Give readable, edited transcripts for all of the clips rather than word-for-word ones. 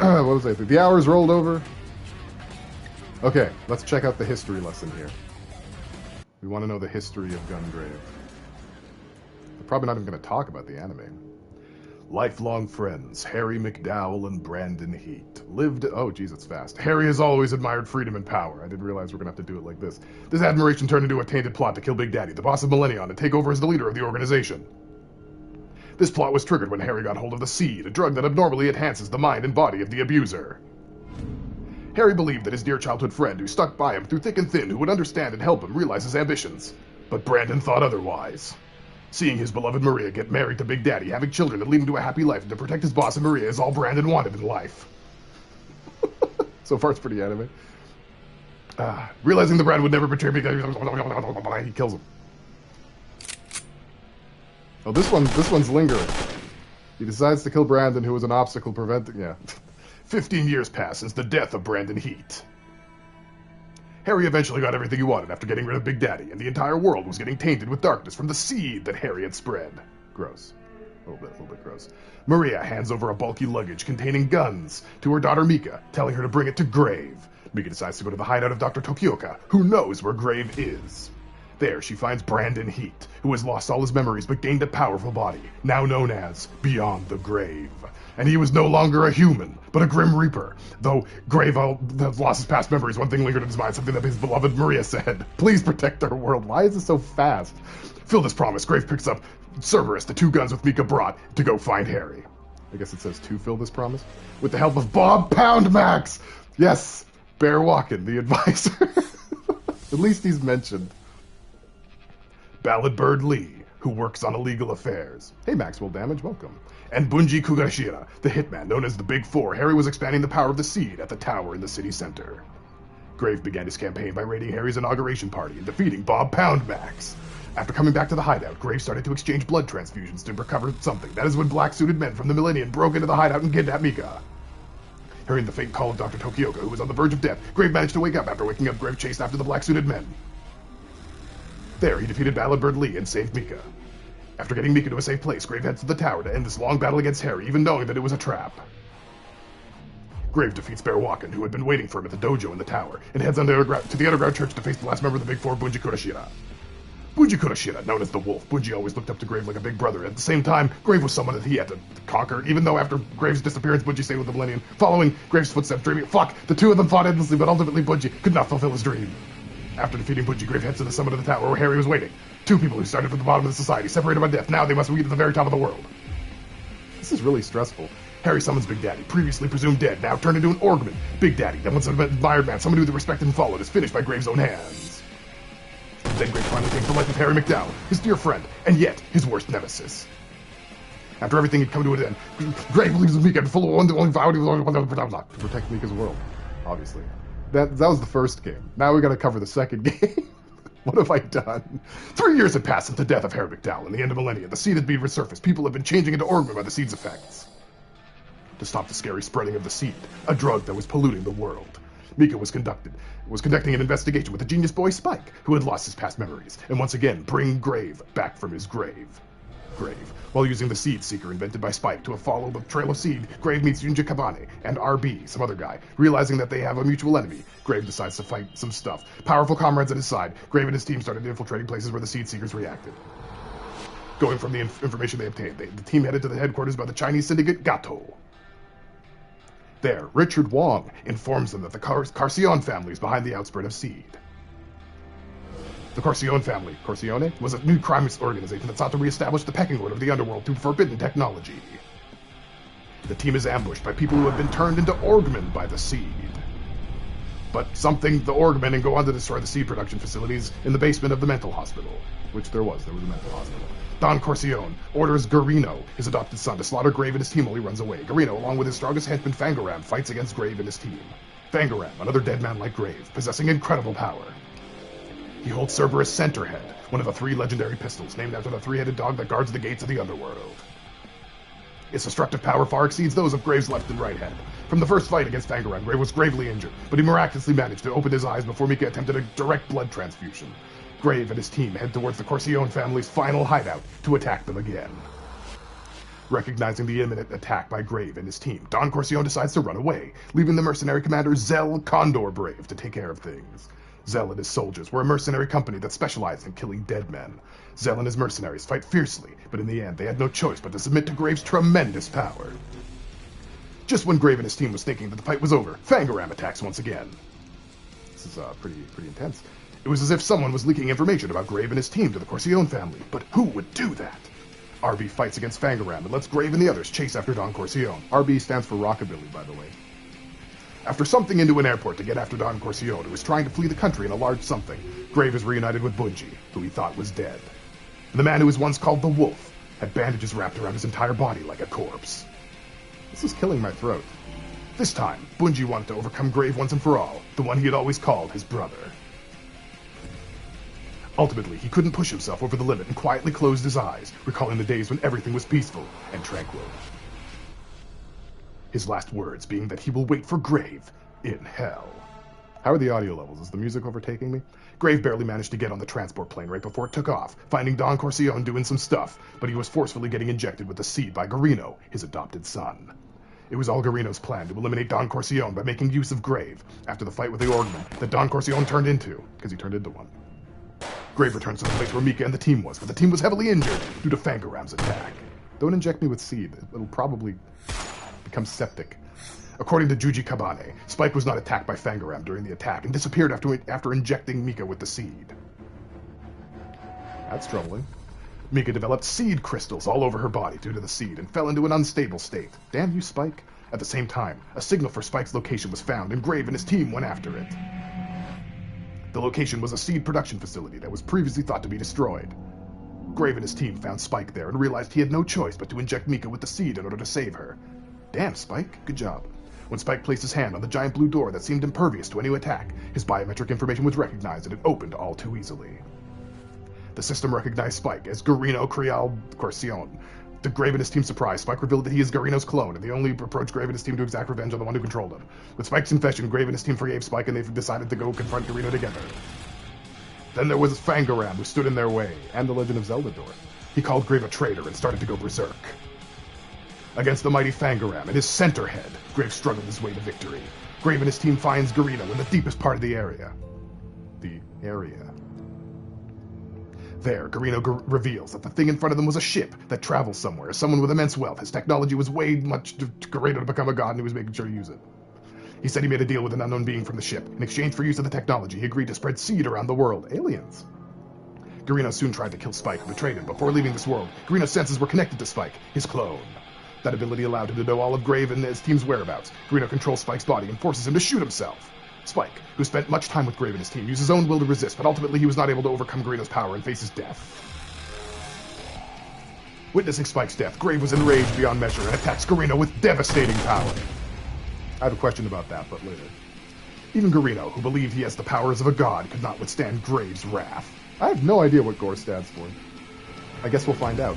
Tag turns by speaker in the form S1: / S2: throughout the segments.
S1: What was I thinking? The hours rolled over. Okay, let's check out the history lesson here. We want to know the history of Gungrave. We're probably not even going to talk about the anime. Lifelong friends, Harry McDowell and Brandon Heat, lived... Oh, geez, it's fast. Harry has always admired freedom and power. I didn't realize we're going to have to do it like this. This admiration turned into a tainted plot to kill Big Daddy, the boss of Millennium, and take over as the leader of the organization. This plot was triggered when Harry got hold of the seed, a drug that abnormally enhances the mind and body of the abuser. Harry believed that his dear childhood friend, who stuck by him through thick and thin, who would understand and help him realize his ambitions. But Brandon thought otherwise. Seeing his beloved Maria get married to Big Daddy, having children that lead him to a happy life, and to protect his boss and Maria is all Brandon wanted in life. So far, it's pretty anime. Realizing the Brand would never betray Big Daddy, he kills him. Oh, this one's lingering. He decides to kill Brandon, who was an obstacle preventing... Yeah. 15 years passed since the death of Brandon Heat. Harry eventually got everything he wanted after getting rid of Big Daddy, and the entire world was getting tainted with darkness from the seed that Harry had spread. Gross. A little bit gross. Maria hands over a bulky luggage containing guns to her daughter Mika, telling her to bring it to Grave. Mika decides to go to the hideout of Dr. Tokioka, who knows where Grave is. There, she finds Brandon Heat, who has lost all his memories but gained a powerful body, now known as Beyond the Grave. And he was no longer a human, but a Grim Reaper. Though Grave has lost his past memories, one thing lingered in his mind, something that his beloved Maria said. Please protect our world. Why is it so fast? Fill this promise, Grave picks up Cerberus, the two guns with Mika brought, to go find Harry. I guess it says to fill this promise. With the help of Bob Poundmax! Yes, Bear Walken, the advisor. At least he's mentioned. Ballad Bird Lee, who works on illegal affairs. Hey, Maxwell Damage, welcome. And Bunji Kugashira, the hitman known as the Big Four. Harry was expanding the power of the seed at the tower in the city center. Grave began his campaign by raiding Harry's inauguration party and defeating Bob Poundmax. After coming back to the hideout, Grave started to exchange blood transfusions to recover something. That is when black-suited men from the Millennium broke into the hideout and kidnapped Mika. Hearing the faint call of Dr. Tokioka, who was on the verge of death, Grave managed to wake up. After waking up, Grave chased after the black-suited men. There, he defeated Ballad Bird Lee and saved Mika. After getting Mika to a safe place, Grave heads to the tower to end this long battle against Harry, even knowing that it was a trap. Grave defeats Bear Walken, who had been waiting for him at the dojo in the tower, and heads to the underground church to face the last member of the Big Four, Bunji Kurashira. Bunji Kurashira, known as the Wolf, Bunji always looked up to Grave like a big brother. At the same time, Grave was someone that he had to conquer, even though after Grave's disappearance, Bunji stayed with the Millennium, following Grave's footsteps, dreaming, the two of them fought endlessly, but ultimately Bunji could not fulfill his dream. After defeating Bunji, Grave heads to the summit of the tower where Harry was waiting. Two people who started from the bottom of the society, separated by death. Now they must meet at the very top of the world. This is really stressful. Harry summons Big Daddy, previously presumed dead, now turned into an Orgman. Big Daddy, that once an admired man, someone who respected and followed, is finished by Grave's own hands. Then Grave finally takes the life of Harry McDowell, his dear friend, and yet his worst nemesis. After everything had come to an end, Grave leaves Mika full of only vow to protect Mika's world, obviously. That was the first game. Now we gotta cover the second game. What have I done? 3 years had passed since the death of Harry McDowell and the end of millennia. The seed had been resurfaced. People have been changing into Orgman by the seed's effects. To stop the scary spreading of the seed, a drug that was polluting the world, Mika was conducting an investigation with the genius boy Spike, who had lost his past memories, and once again bring Grave back from his grave. While using the Seed Seeker invented by Spike to follow the trail of seed, Grave meets Junji Kabane and RB, some other guy. Realizing that they have a mutual enemy, Grave decides to fight some stuff. Powerful comrades at his side, Grave and his team started infiltrating places where the Seed Seekers reacted. Going from the information they obtained, the team headed to the headquarters by the Chinese syndicate Gato. There, Richard Wong informs them that the Carcion family is behind the outspread of seed. The Corcione family, Corcione, was a new crime organization that sought to reestablish the pecking order of the underworld through forbidden technology. The team is ambushed by people who have been turned into Orgmen by the seed. But something the Orgmen and go on to destroy the seed production facilities in the basement of the mental hospital. Which there was a mental hospital. Don Corcione orders Garino, his adopted son, to slaughter Grave and his team while he runs away. Garino, along with his strongest henchman Fangaram, fights against Grave and his team. Fangaram, another dead man like Grave, possessing incredible power. He holds Cerberus Centerhead, one of the 3 legendary pistols, named after the 3-headed dog that guards the gates of the underworld. Its destructive power far exceeds those of Grave's left and right hand. From the first fight against Fangaram, Grave was gravely injured, but he miraculously managed to open his eyes before Mika attempted a direct blood transfusion. Grave and his team head towards the Corcione family's final hideout to attack them again. Recognizing the imminent attack by Grave and his team, Don Corcione decides to run away, leaving the mercenary commander Zell Condor Brave to take care of things. Zell and his soldiers were a mercenary company that specialized in killing dead men. Zell and his mercenaries fight fiercely, but in the end they had no choice but to submit to Grave's tremendous power. Just when Grave and his team was thinking that the fight was over, Fangaram attacks once again. This is pretty intense. It was as if someone was leaking information about Grave and his team to the Corcione family, but who would do that? RB fights against Fangaram and lets Grave and the others chase after Don Corcione. RB stands for Rockabilly, by the way. After something into an airport to get after Don Corcione, who was trying to flee the country in a large something, Grave is reunited with Bungie, who he thought was dead. The man who was once called the Wolf had bandages wrapped around his entire body like a corpse. This is killing my throat. This time, Bungie wanted to overcome Grave once and for all, the one he had always called his brother. Ultimately, he couldn't push himself over the limit and quietly closed his eyes, recalling the days when everything was peaceful and tranquil. His last words being that he will wait for Grave in hell. How are the audio levels? Is the music overtaking me? Grave barely managed to get on the transport plane right before it took off, finding Don Corcione doing some stuff, but he was forcefully getting injected with the seed by G.O.R.E, his adopted son. It was all G.O.R.E.'s plan to eliminate Don Corcione by making use of Grave, after the fight with the Orgman that Don Corcione turned into, because he turned into one. Grave returns to the place where Mika and the team was, but the team was heavily injured due to Fangaram's attack. Don't inject me with seed. It'll probably become septic. According to Juji Kabane, Spike was not attacked by Fangaram during the attack and disappeared after injecting Mika with the seed. That's troubling. Mika developed seed crystals all over her body due to the seed and fell into an unstable state. Damn you, Spike. At the same time, a signal for Spike's location was found and Grave and his team went after it. The location was a seed production facility that was previously thought to be destroyed. Grave and his team found Spike there and realized he had no choice but to inject Mika with the seed in order to save her. Damn, Spike. Good job. When Spike placed his hand on the giant blue door that seemed impervious to any attack, his biometric information was recognized and it opened all too easily. The system recognized Spike as G.O.R.E Corcione. To Grave and his team's surprise, Spike revealed that he is G.O.R.E clone, and they only approached Grave and his team to exact revenge on the one who controlled him. With Spike's confession, Grave and his team forgave Spike, and they decided to go confront G.O.R.E together. Then there was Fangaram, who stood in their way, and the Legend of Zelda door. He called Grave a traitor and started to go berserk. Against the mighty Fangaram and his center head, Grave struggled his way to victory. Grave and his team finds G.O.R.E in the deepest part of the area. There, G.O.R.E reveals that the thing in front of them was a ship that travels somewhere. Someone with immense wealth. His technology was way much to G.O.R.E to become a god, and he was making sure to use it. He said he made a deal with an unknown being from the ship. In exchange for use of the technology, he agreed to spread seed around the world. Aliens. G.O.R.E soon tried to kill Spike, who betrayed him. Before leaving this world, G.O.R.E senses were connected to Spike, his clone. That ability allowed him to know all of Grave and his team's whereabouts. G.O.R.E controls Spike's body and forces him to shoot himself. Spike, who spent much time with Grave and his team, used his own will to resist, but ultimately he was not able to overcome G.O.R.E power and faces death. Witnessing Spike's death, Grave was enraged beyond measure and attacks G.O.R.E with devastating power. I have a question about that, but later. Even G.O.R.E, who believed he has the powers of a god, could not withstand Grave's wrath. I have no idea what G.O.R.E stands for. I guess we'll find out.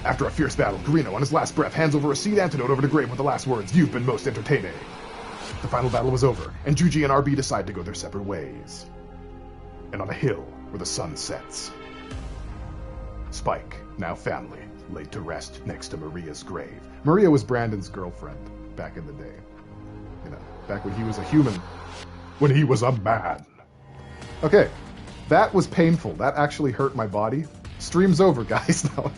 S1: After a fierce battle, G.O.R.E on his last breath hands over a seed antidote over to Grave with the last words, "You've been most entertaining." The final battle was over, and Juji and RB decide to go their separate ways. And on a hill where the sun sets, Spike, now family, laid to rest next to Maria's grave. Maria was Brandon's girlfriend back in the day. You know, back when he was a human. When he was a man. Okay, that was painful. That actually hurt my body. Stream's over, guys. Now,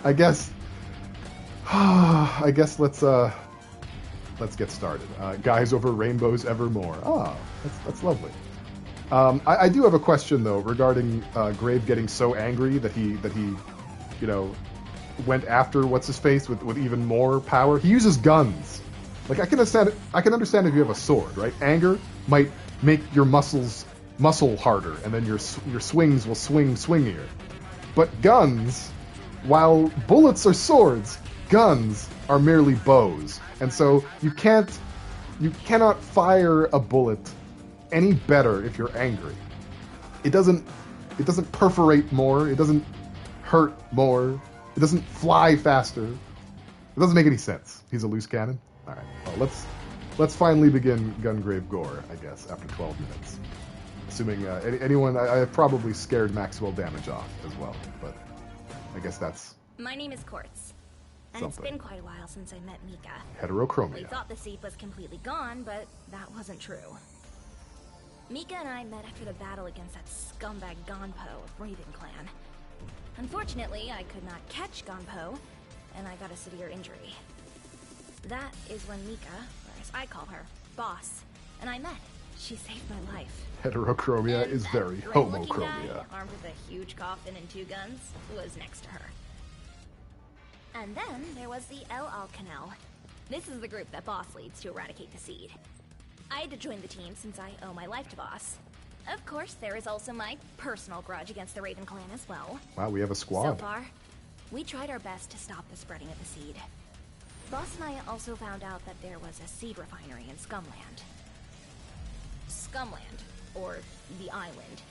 S1: I guess let's get started. Guys over rainbows evermore. Ah, that's lovely. I do have a question though regarding Grave getting so angry that he went after what's his face with even more power. He uses guns. Like I can understand if you have a sword, right? Anger might make your muscle harder, and then your swings will swing swingier. But guns, while bullets are swords, guns are merely bows, and so you cannot fire a bullet any better if you're angry. It doesn't perforate more. It doesn't hurt more. It doesn't fly faster. It doesn't make any sense. He's a loose cannon. All right. Well, let's finally begin Gungrave G.O.R.E, I guess, after 12 minutes. Assuming anyone, I have probably scared Maxwell damage off as well, but I guess that's...
S2: My name is Quartz. And it's been quite a while since I met Mika.
S1: Heterochromia.
S2: We thought the seed was completely gone, but that wasn't true. Mika and I met after the battle against that scumbag Gonpo of Raven Clan. Unfortunately, I could not catch Gonpo, and I got a severe injury. That is when Mika, or as I call her, Boss, and I met. She saved my life.
S1: Heterochromia
S2: And
S1: is
S2: that
S1: very
S2: grim-looking
S1: homochromia.
S2: guy, armed with a huge coffin and 2 guns, was next to her. And then there was the El Alcanel. This is the group that Boss leads to eradicate the seed. I had to join the team since I owe my life to Boss. Of course, there is also my personal grudge against the Raven Clan as well.
S1: Wow, we have a
S2: So
S1: squad.
S2: far, we tried our best to stop the spreading of the seed. Boss and I also found out that there was a seed refinery in Scumland. Scumland, or the island,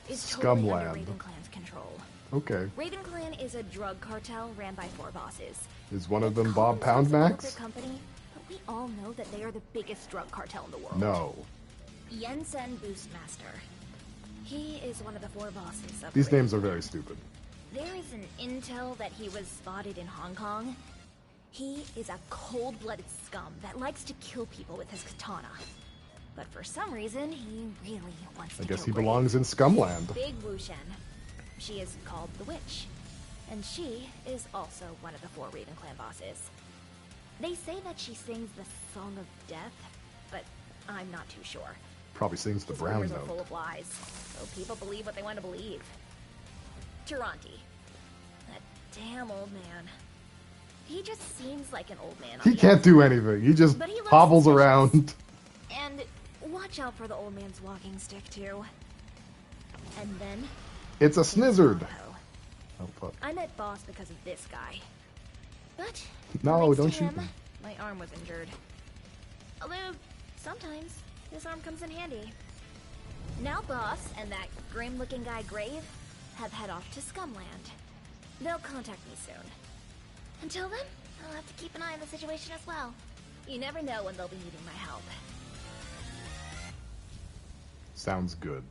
S2: is totally under
S1: Scumland.
S2: Raven Clan's control.
S1: Okay.
S2: Raven Clan is a drug cartel ran by 4 bosses.
S1: Is one of
S2: They
S1: them
S2: call
S1: Bob
S2: themselves a
S1: Poundmax?
S2: corporate company, but we all know that they are the biggest drug cartel in the world.
S1: No.
S2: Jensen Boostmaster. He is one of the 4 bosses of
S1: These
S2: Raven
S1: names are
S2: Clan.
S1: very stupid.
S2: There is an intel that he was spotted in Hong Kong. He is a cold-blooded scum that likes to kill people with his katana. But for some reason, he really wants to
S1: I guess
S2: kill
S1: he
S2: Grave.
S1: belongs in Scumland.
S2: Big Wu Shen. She is called the Witch. And she is also one of the 4 Raven Clan bosses. They say that she sings the Song of Death, but I'm not too sure.
S1: Probably sings the
S2: These
S1: brown
S2: rumors are full
S1: note.
S2: of lies, so people believe what they want to believe. Taranti. That damn old man. He just seems like an old man. on
S1: He
S2: the
S1: can't do
S2: outside.
S1: anything. He just
S2: But he looks
S1: hobbles
S2: suspicious.
S1: around.
S2: And watch out for the old man's walking stick, too. And then...
S1: It's a
S2: there's
S1: snizzard.
S2: Gonpo.
S1: Oh, fuck.
S2: I met Boss because of this guy. But...
S1: No,
S2: thanks to
S1: don't shoot
S2: him,
S1: him.
S2: my arm was injured. Although, sometimes, this arm comes in handy. Now Boss and that grim-looking guy Grave have head off to Scumland. They'll contact me soon. Until then, I'll have to keep an eye on the situation as well. You never know when they'll be needing my help.
S1: Sounds good.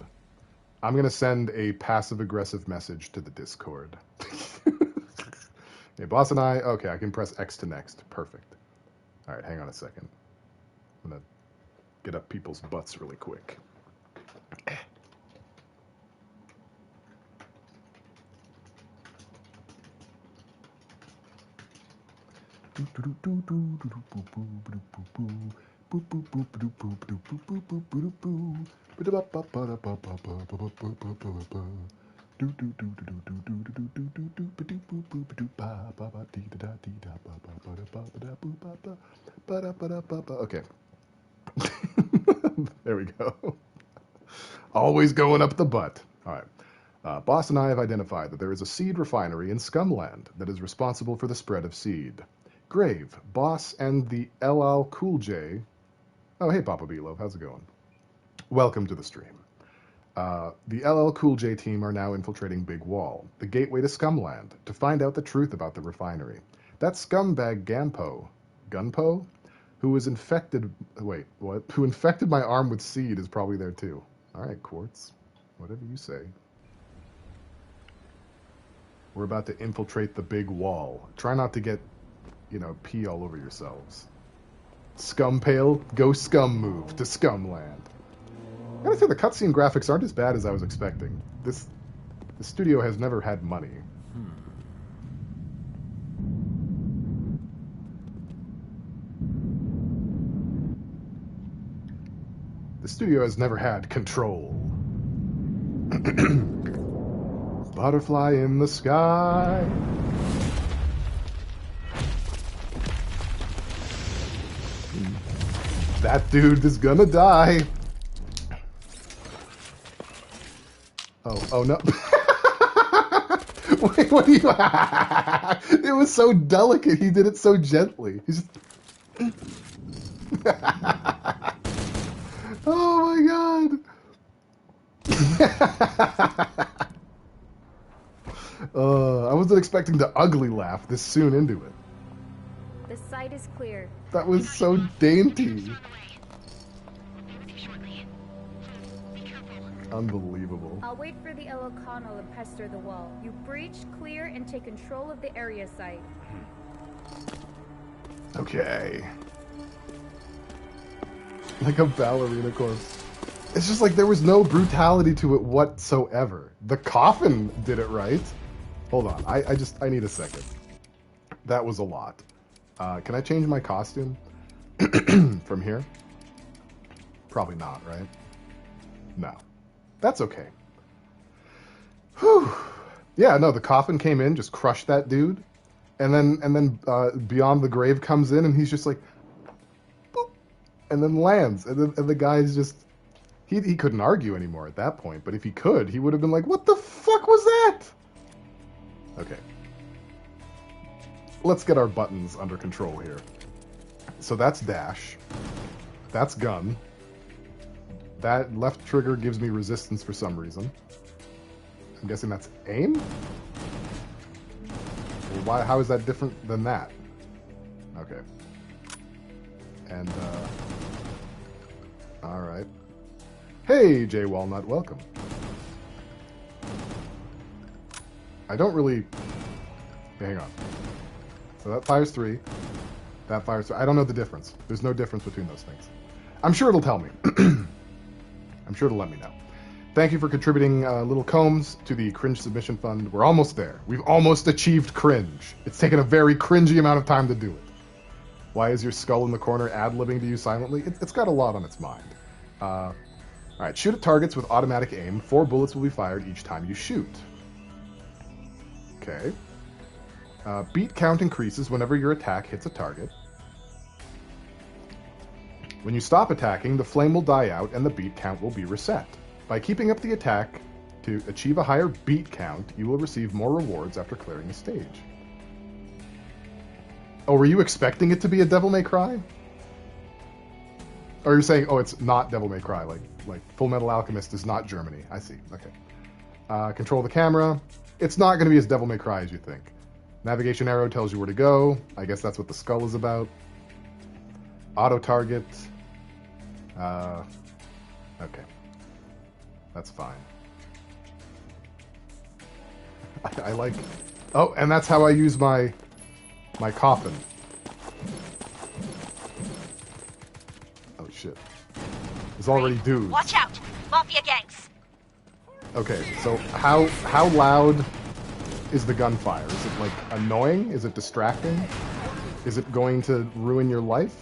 S1: I'm gonna send a passive-aggressive message to the Discord. Okay, Boss and I... Okay, I can press X to next. Perfect. Alright, hang on a second. I'm gonna get up people's butts really quick. Okay. There we go. Always going up the butt. All right. Boss and I have identified that there is a seed refinery in Scumland that is responsible for the spread of seed. Grave, Boss, and the LL Cool J. Oh, hey, Papa Bilo. How's it going? Welcome to the stream. The LL Cool J team are now infiltrating Big Wall, the gateway to Scumland, to find out the truth about the refinery. That scumbag Gunpo, who was infected... Wait, what? Who infected my arm with seed is probably there too. All right, Quartz. Whatever you say. We're about to infiltrate the Big Wall. Try not to get, pee all over yourselves. Scumpale, go scum move to Scumland. I gotta say, the cutscene graphics aren't as bad as I was expecting. The studio has never had money. The studio has never had control. Butterfly in the sky. That dude is gonna die. Oh no. Wait, what do you... It was so delicate. He did it so gently. He's just... Oh my god. I wasn't expecting the ugly laugh this soon into it.
S3: The site is clear.
S1: That was so dainty. Unbelievable.
S3: I'll wait for the El Ocano to pester the wall. You breach, clear, and take control of the area site.
S1: Okay. Like a ballerina corpse. It's just like there was no brutality to it whatsoever. The coffin did it right. Hold on, I need a second. That was a lot. Can I change my costume from here? Probably not, right? No. That's okay. Whew. Yeah, no, the coffin came in, just crushed that dude. And then Beyond the Grave comes in and he's just like, boop, and then lands. And the guy's just, he couldn't argue anymore at that point. But if he could, he would have been like, what the fuck was that? Okay. Let's get our buttons under control here. So that's dash. That's gun. That left trigger gives me resistance for some reason. I'm guessing that's aim? Well, why? How is that different than that? Okay. And, alright. Hey, Jay Walnut, welcome. I don't really... Okay, hang on. So that fires 3. That fires 3. I don't know the difference. There's no difference between those things. I'm sure it'll tell me. I'm sure it'll let me know. Thank you for contributing little combs to the Cringe Submission Fund. We're almost there. We've almost achieved cringe. It's taken a very cringy amount of time to do it. Why is your skull in the corner ad-libbing to you silently? It's got a lot on its mind. Alright, shoot at targets with automatic aim. 4 bullets will be fired each time you shoot. Okay. Beat count increases whenever your attack hits a target. When you stop attacking, the flame will die out and the beat count will be reset. By keeping up the attack to achieve a higher beat count, you will receive more rewards after clearing a stage. Oh, were you expecting it to be a Devil May Cry? Or you're saying, oh, it's not Devil May Cry, like Full Metal Alchemist is not Germany. I see, okay. Control the camera. It's not going to be as Devil May Cry as you think. Navigation arrow tells you where to go. I guess that's what the skull is about. Auto target. Okay. That's fine. I like... Oh, and that's how I use my coffin. Oh, shit. There's already dudes.
S4: Watch out! Mafia gangs!
S1: Okay, so how loud is the gunfire? Is it, like, annoying? Is it distracting? Is it going to ruin your life?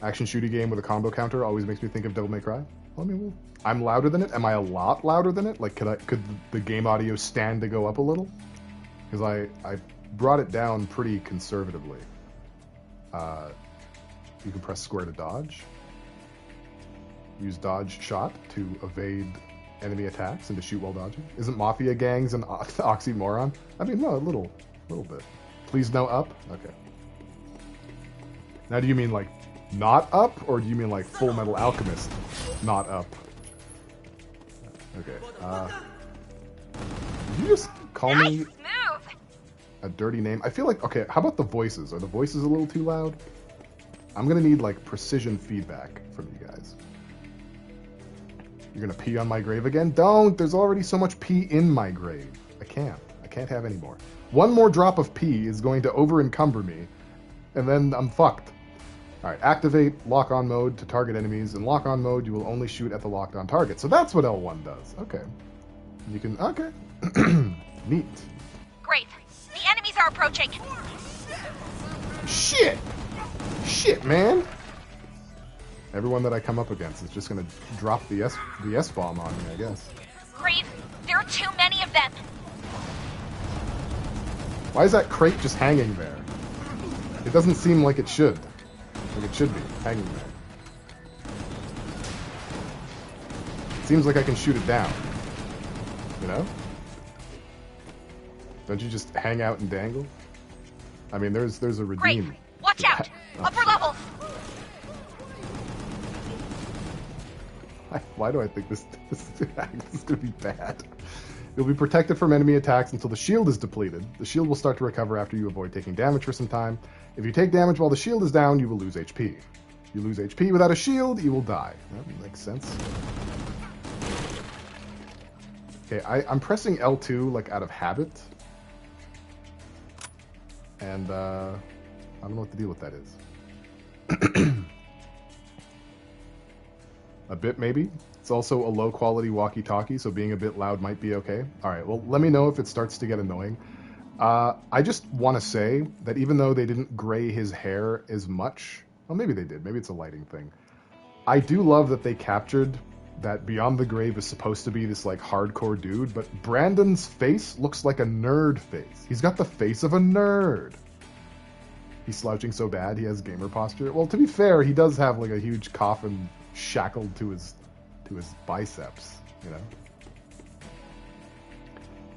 S1: Action shooting game with a combo counter always makes me think of Devil May Cry. Well, I mean, I'm louder than it. Am I a lot louder than it? Like, could the game audio stand to go up a little? Because I brought it down pretty conservatively. You can press square to dodge. Use dodge shot to evade enemy attacks and to shoot while dodging. Isn't Mafia gangs an oxymoron? I mean, no, a little bit. Please no up? Okay. Now, do you mean, like, not up, or do you mean, like, Full Metal Alchemist not up? Okay, did you just call me a dirty name? I feel like, okay, how about the voices? Are the voices a little too loud? I'm gonna need, like, precision feedback from you guys. You're gonna pee on my grave again? Don't! There's already so much pee in my grave. I can't have any more. One more drop of pee is going to over-encumber me, and then I'm fucked. Alright, activate lock-on mode to target enemies. In lock-on mode, you will only shoot at the locked-on target. So that's what L1 does. Okay. You can... Okay. Neat.
S4: Grave, the enemies are approaching.
S1: Shit! Shit, man! Everyone that I come up against is just gonna drop the S-bomb on me, I guess.
S4: Grave, there are too many of them.
S1: Why is that crate just hanging there? It doesn't seem like it should. Like it should be, hanging there. It seems like I can shoot it down. You know? Don't you just hang out and dangle? I mean, there's a redeem.
S4: Grave, watch out! Upper levels!
S1: Why do I think this is going to be bad? You'll be protected from enemy attacks until the shield is depleted. The shield will start to recover after you avoid taking damage for some time. If you take damage while the shield is down, you will lose HP. You lose HP without a shield, you will die. That makes sense. Okay, I'm pressing L2 like out of habit. and I don't know what the deal with that is. A bit, maybe. It's also a low-quality walkie-talkie, so being a bit loud might be okay. Alright, well, let me know if it starts to get annoying. I just want to say that even though they didn't gray his hair as much... Well, maybe they did. Maybe it's a lighting thing. I do love that they captured that Beyond the Grave is supposed to be this, like, hardcore dude, but Brandon's face looks like a nerd face. He's got the face of a nerd. He's slouching so bad he has gamer posture. Well, to be fair, he does have, like, a huge coffin shackled to his biceps, you know?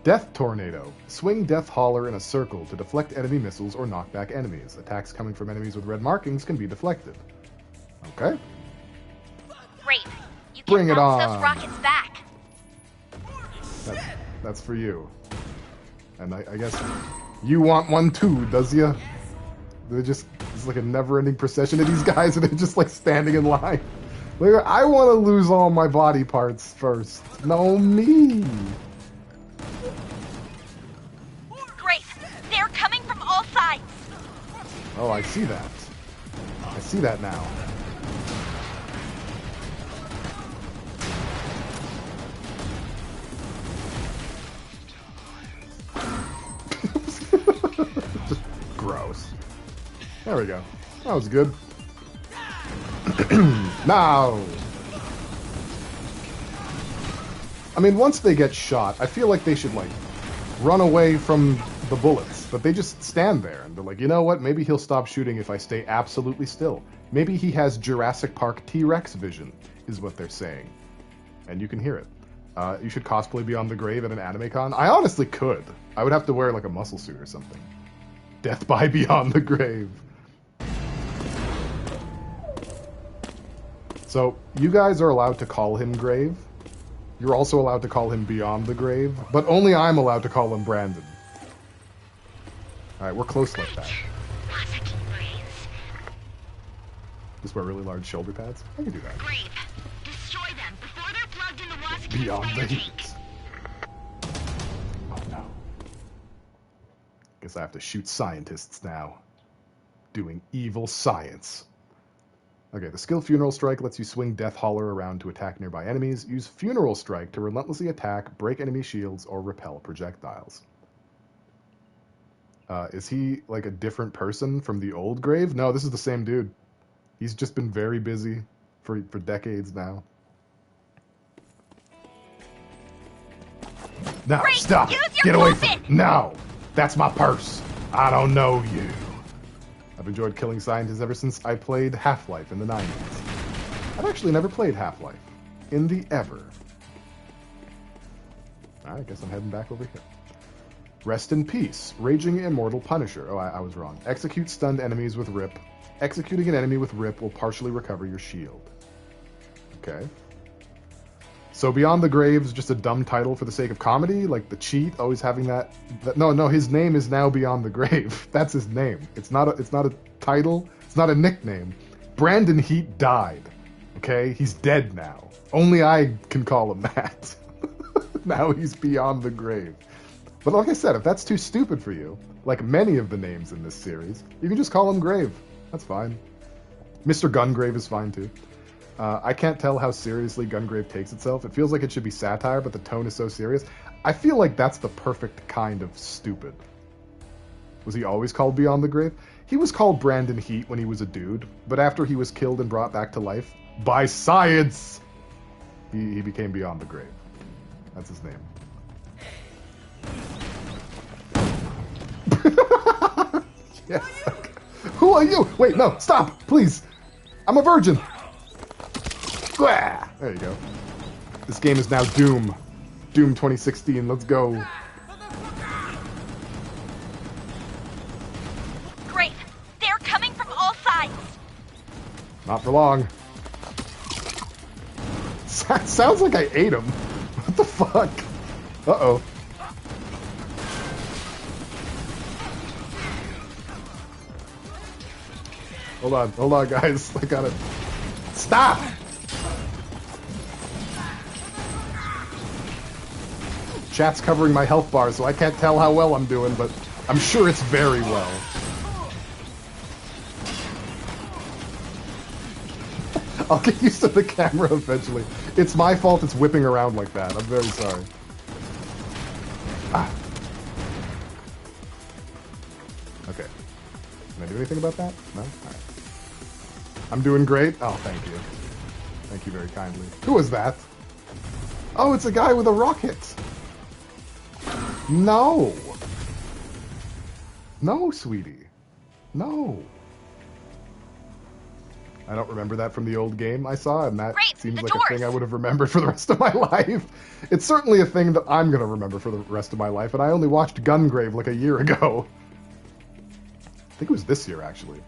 S1: Death Tornado. Swing Death Holler in a circle to deflect enemy missiles or knock back enemies. Attacks coming from enemies with red markings can be deflected. Okay.
S4: Great. You can
S1: Bring it
S4: bounce
S1: on.
S4: those rockets back.
S1: That's for you. And I guess you want one too, does ya? It's like a never-ending procession of these guys, and they're just like standing in line. Like, I want to lose all my body parts first. No, me.
S4: Great. They're coming from all sides.
S1: Oh, I see that. I see that now. Just gross. There we go. That was good. Now! I mean, once they get shot, I feel like they should, like, run away from the bullets. But they just stand there, and they're like, you know what? Maybe he'll stop shooting if I stay absolutely still. Maybe he has Jurassic Park T-Rex vision, is what they're saying. And you can hear it. You should cosplay Beyond the Grave at an anime con. I honestly could. I would have to wear, like, a muscle suit or something. Death by Beyond the Grave. So, you guys are allowed to call him Grave. You're also allowed to call him Beyond the Grave, but only I'm allowed to call him Brandon. Alright, we're close like that. Just wear really large shoulder pads? I can do that.
S4: Grave. Destroy them before they're plugged in the Wasaki
S1: Beyond the
S4: fire
S1: Heat.
S4: tanks.
S1: Oh no. Guess I have to shoot scientists now. Doing evil science. Okay, the skill Funeral Strike lets you swing Death Holler around to attack nearby enemies. Use Funeral Strike to relentlessly attack, break enemy shields, or repel projectiles. Is he, like, a different person from the old Grave? No, this is the same dude. He's just been very busy for decades now. Now,
S4: Great,
S1: stop!
S4: use your
S1: Get away
S4: weapon!
S1: from... No! That's my purse! I don't know you. I've enjoyed killing scientists ever since I played Half-Life in the 90s. I've actually never played Half-Life. In the ever. I guess I'm heading back over here. Rest in peace. Raging Immortal Punisher. Oh, I was wrong. Execute stunned enemies with Rip. Executing an enemy with Rip will partially recover your shield. Okay. So Beyond the Grave is just a dumb title for the sake of comedy? Like the cheat, always having that... No, his name is now Beyond the Grave. That's his name. It's not a title. It's not a nickname. Brandon Heat died. Okay? He's dead now. Only I can call him that. Now he's Beyond the Grave. But like I said, if that's too stupid for you, like many of the names in this series, you can just call him Grave. That's fine. Mr. Gungrave is fine too. I can't tell how seriously Gungrave takes itself. It feels like it should be satire, but the tone is so serious. I feel like that's the perfect kind of stupid. Was he always called Beyond the Grave? He was called Brandon Heat when he was a dude, but after he was killed and brought back to life, by science, he became Beyond the Grave. That's his name. Yes. Who are you? Wait, no, stop, please. I'm a virgin. There you go. This game is now Doom. Doom 2016, let's go.
S4: Great. They're coming from all sides.
S1: Not for long. Sounds like I ate him. What the fuck? Uh-oh. Hold on, guys. I got it. Stop! Chat's covering my health bar, so I can't tell how well I'm doing, but I'm sure it's very well. I'll get used to the camera eventually. It's my fault it's whipping around like that. I'm very sorry. Ah. Okay. Can I do anything about that? No? Alright. I'm doing great. Oh, thank you. Thank you very kindly. Who is that? Oh, it's a guy with a rocket. No. No, sweetie. No. I don't remember that from the old game I saw, and that seems like a thing I would have remembered for the rest of my life. It's certainly a thing that I'm going to remember for the rest of my life, and I only watched Gungrave like a year ago. I think it was this year, actually.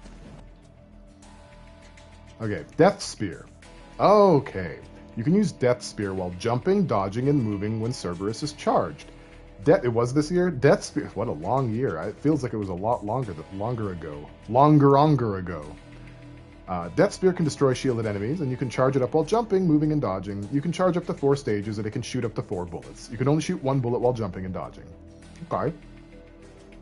S1: Okay, Death Spear. Okay. You can use Death Spear while jumping, dodging, and moving when Cerberus is charged. It was this year? Death Spear. What a long year. It feels like it was a lot longer ago. Longer ago. Death Spear can destroy shielded enemies, and you can charge it up while jumping, moving, and dodging. You can charge up to 4 stages, and it can shoot up to 4 bullets. You can only shoot 1 bullet while jumping and dodging. Okay.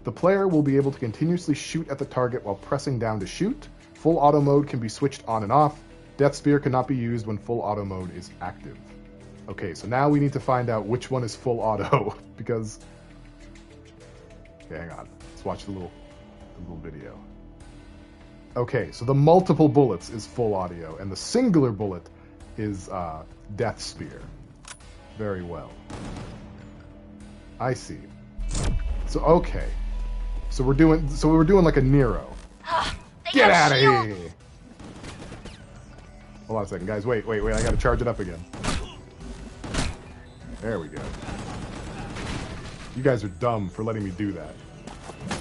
S1: The player will be able to continuously shoot at the target while pressing down to shoot. Full auto mode can be switched on and off. Death Spear cannot be used when full auto mode is active. Okay, so now we need to find out which one is full auto, because... Okay, hang on. Let's watch the little video. Okay, so the multiple bullets is full audio, and the singular bullet is Death Spear. Very well. I see. So okay, so we're doing like a Nero. Get out of here! Hold on a second, guys. Wait. I gotta charge it up again. There we go. You guys are dumb for letting me do that.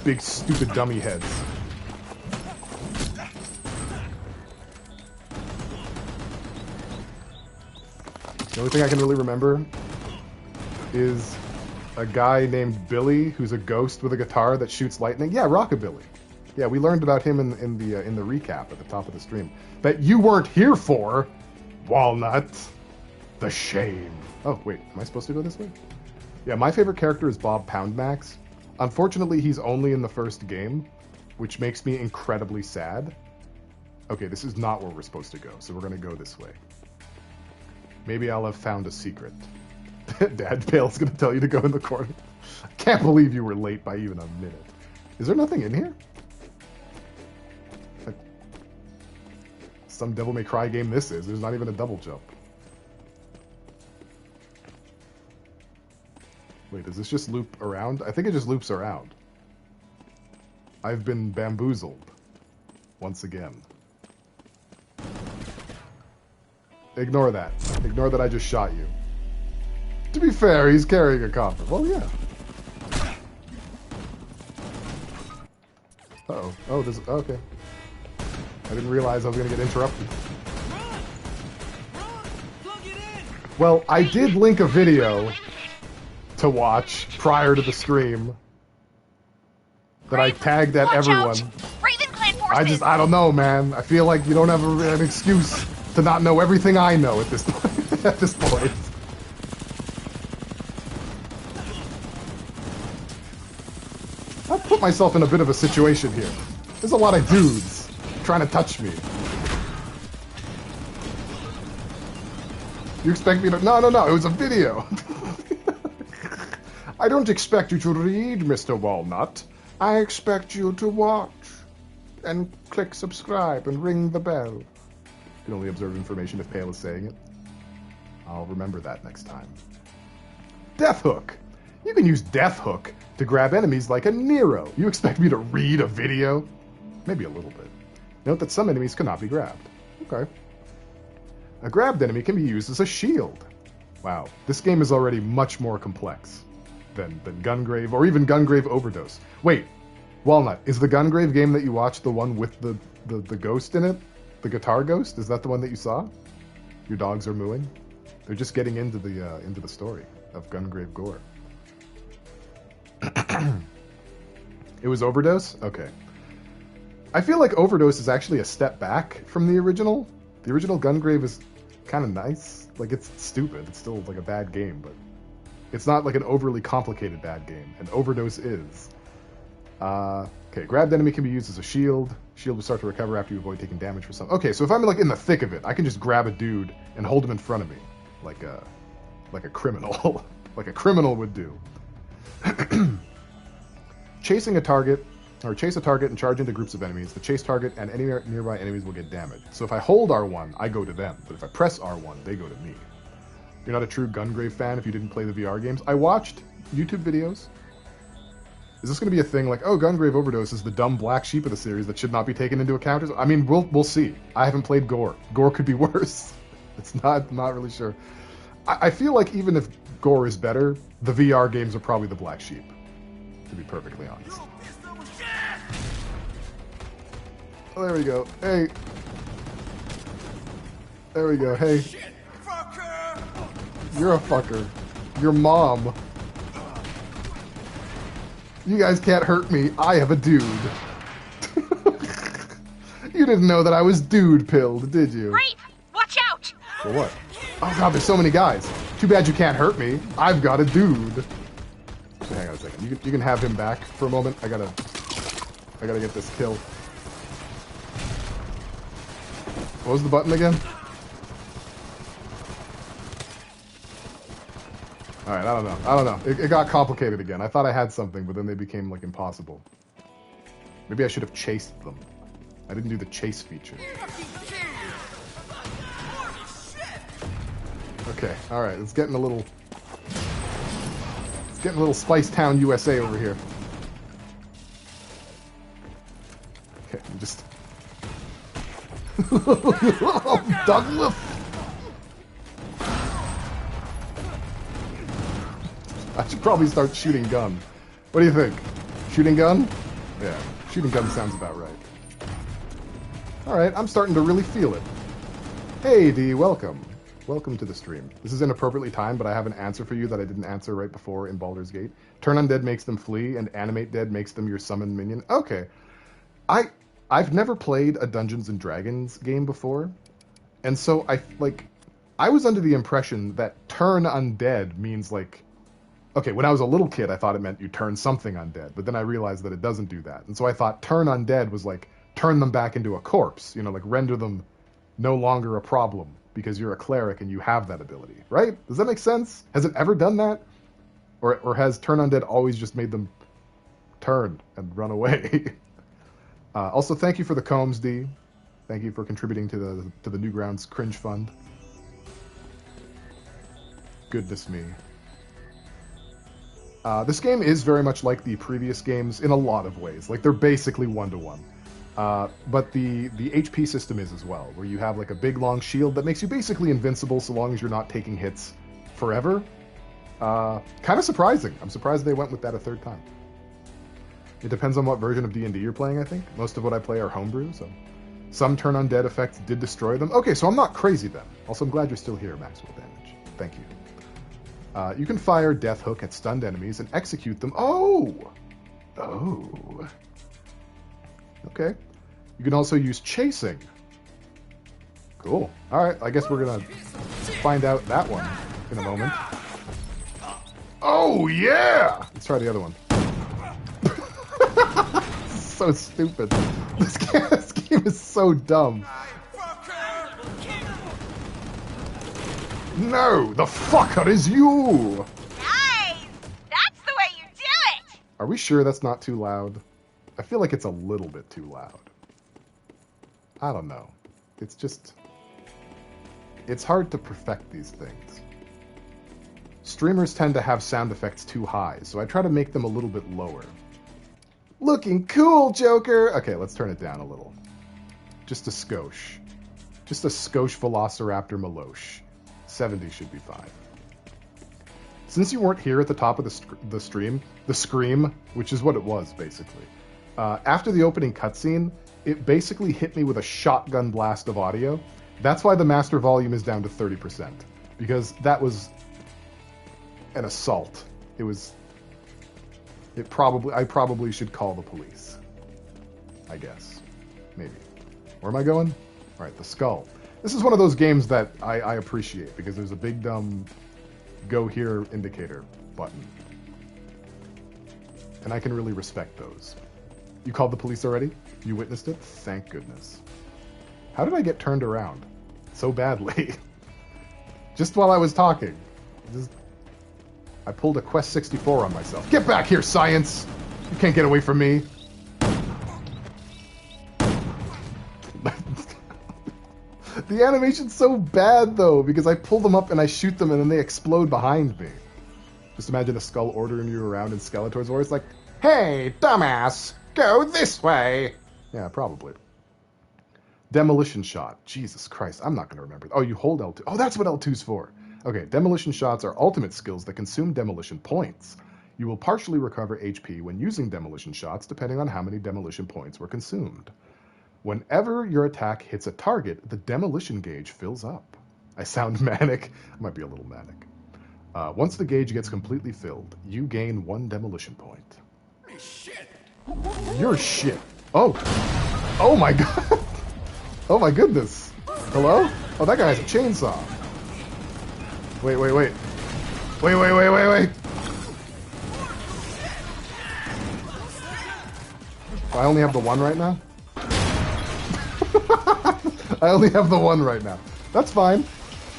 S1: Big stupid dummy heads. The only thing I can really remember is a guy named Billy who's a ghost with a guitar that shoots lightning. Yeah, Rockabilly. Yeah, we learned about him in the recap at the top of the stream. That you weren't here for, Walnut. The shame. Oh, wait, am I supposed to go this way? Yeah, my favorite character is Bob Poundmax. Unfortunately, he's only in the first game, which makes me incredibly sad. Okay, this is not where we're supposed to go, so we're gonna go this way. Maybe I'll have found a secret. Dad Pale's gonna tell you to go in the corner. I can't believe you were late by even a minute. Is there nothing in here? Like, some Devil May Cry game this is. There's not even a double jump. Wait, does this just loop around? I think it just loops around. I've been bamboozled. Once again. Ignore that. Ignore that I just shot you. To be fair, he's carrying a copper. Well, yeah. Uh-oh. Oh, there's... Okay. I didn't realize I was going to get interrupted. Well, I did link a video to watch prior to the stream that I tagged at everyone. I don't know, man. I feel like you don't have an excuse to not know everything I know at this point. At this point. I've put myself in a bit of a situation here. There's a lot of dudes trying to touch me. You expect me to... No, it was a video. I don't expect you to read, Mr. Walnut. I expect you to watch. And click subscribe and ring the bell. You can only observe information if Pale is saying it. I'll remember that next time. Death Hook. You can use Death Hook to grab enemies like a Nero. You expect me to read a video? Maybe a little bit. Note that some enemies cannot be grabbed. Okay. A grabbed enemy can be used as a shield. Wow, this game is already much more complex than Gungrave, or even Gungrave Overdose. Wait, Walnut, is the Gungrave game that you watched the one with the ghost in it? The guitar ghost? Is that the one that you saw? Your dogs are mooing? They're just getting into the story of Gungrave Gore. It was Overdose? Okay. I feel like Overdose is actually a step back from the original. The original Gungrave is kind of nice. Like, it's stupid. It's still like a bad game, but it's not like an overly complicated bad game. And Overdose is. Okay, grabbed enemy can be used as a shield. Shield will start to recover after you avoid taking damage for some. Okay, so if I'm like in the thick of it, I can just grab a dude and hold him in front of me, like a criminal, like a criminal would do. Chase a target and charge into groups of enemies. The chase target and any nearby enemies will get damaged. So if I hold R1, I go to them, but if I press R1, they go to me. You're not a true Gungrave fan if you didn't play the VR games. I watched YouTube videos. Is this going to be a thing like, oh, Gungrave Overdose is the dumb black sheep of the series that should not be taken into account? I mean, we'll see. I haven't played G.O.R.E. G.O.R.E could be worse. It's not really sure. I feel like even if G.O.R.E is better, the VR games are probably the black sheep, to be perfectly honest. Oh, there we go. Hey. There we go. Hey. You're a fucker. Your mom. You guys can't hurt me. I have a dude. You didn't know that I was dude-pilled, did you?
S4: Great! Watch out!
S1: For what? Oh god, there's so many guys. Too bad you can't hurt me. I've got a dude. So hang on a second. You can have him back for a moment. I gotta get this kill. What was the button again? Alright, I don't know. It got complicated again. I thought I had something, but then they became, like, impossible. Maybe I should have chased them. I didn't do the chase feature. Okay, alright, it's getting a little Spice Town, USA over here. Okay, I'm just... Douglas! I should probably start shooting gun. What do you think? Shooting gun? Yeah, shooting gun sounds about right. Alright, I'm starting to really feel it. Hey, D, welcome. Welcome to the stream. This is inappropriately timed, but I have an answer for you that I didn't answer right before in Baldur's Gate. Turn undead makes them flee, and animate dead makes them your summoned minion. Okay. I've never played a Dungeons and Dragons game before, and so I was under the impression that turn undead means like... Okay, when I was a little kid, I thought it meant you turn something undead, but then I realized that it doesn't do that. And so I thought turn undead was like, turn them back into a corpse, you know, like render them no longer a problem because you're a cleric and you have that ability, right? Does that make sense? Has it ever done that? Or has turn undead always just made them turn and run away? Also, thank you for the combs, D. Thank you for contributing to the Newgrounds Cringe Fund. Goodness me. This game is very much like the previous games in a lot of ways. Like, they're basically one-to-one. But the HP system is as well, where you have like a big long shield that makes you basically invincible so long as you're not taking hits forever. Kind of surprising. I'm surprised they went with that a third time. It depends on what version of D&D you're playing, I think. Most of what I play are homebrew, so... Some turn undead effects did destroy them. Okay, so I'm not crazy then. Also, I'm glad you're still here, Maxwell Damage. Thank you. You can fire Death Hook at stunned enemies and execute them. Oh! Oh. Okay. You can also use chasing. Cool. Alright, I guess we're gonna find out that one in a moment. Oh, yeah! Let's try the other one. So stupid. This game is so dumb. No, the fucker is you!
S4: Nice! That's the way you do it!
S1: Are we sure that's not too loud? I feel like it's a little bit too loud. I don't know. It's just... It's hard to perfect these things. Streamers tend to have sound effects too high, so I try to make them a little bit lower. Looking cool, Joker! Okay, let's turn it down a little. Just a skosh. Just a skosh Velociraptor Malosh. 70 should be fine. Since you weren't here at the top of the stream, the scream, which is what it was, basically, after the opening cutscene, it basically hit me with a shotgun blast of audio. That's why the master volume is down to 30%, because that was an assault. I probably should call the police. I guess. Maybe. Where am I going? Alright, the skull. This is one of those games that I appreciate, because there's a big dumb go here indicator button. And I can really respect those. You called the police already? You witnessed it? Thank goodness. How did I get turned around so badly? Just while I was talking. I pulled a Quest 64 on myself. Get back here, science! You can't get away from me. The animation's so bad, though, because I pull them up and I shoot them and then they explode behind me. Just imagine a skull ordering you around in Skeletor's voice, like, "Hey, dumbass, go this way!" Yeah, probably. Demolition shot. Jesus Christ, I'm not going to remember. Oh, you hold L2. Oh, that's what L2's for. Okay, demolition shots are ultimate skills that consume demolition points. You will partially recover HP when using demolition shots, depending on how many demolition points were consumed. Whenever your attack hits a target, the demolition gauge fills up. I sound manic. I might be a little manic. Once the gauge gets completely filled, you gain 1 demolition point.
S5: Hey, shit!
S1: You're shit. Oh. Oh my god. Oh my goodness. Hello? Oh, that guy has a chainsaw. Wait. Wait. I only have the one right now? I only have the one right now. That's fine.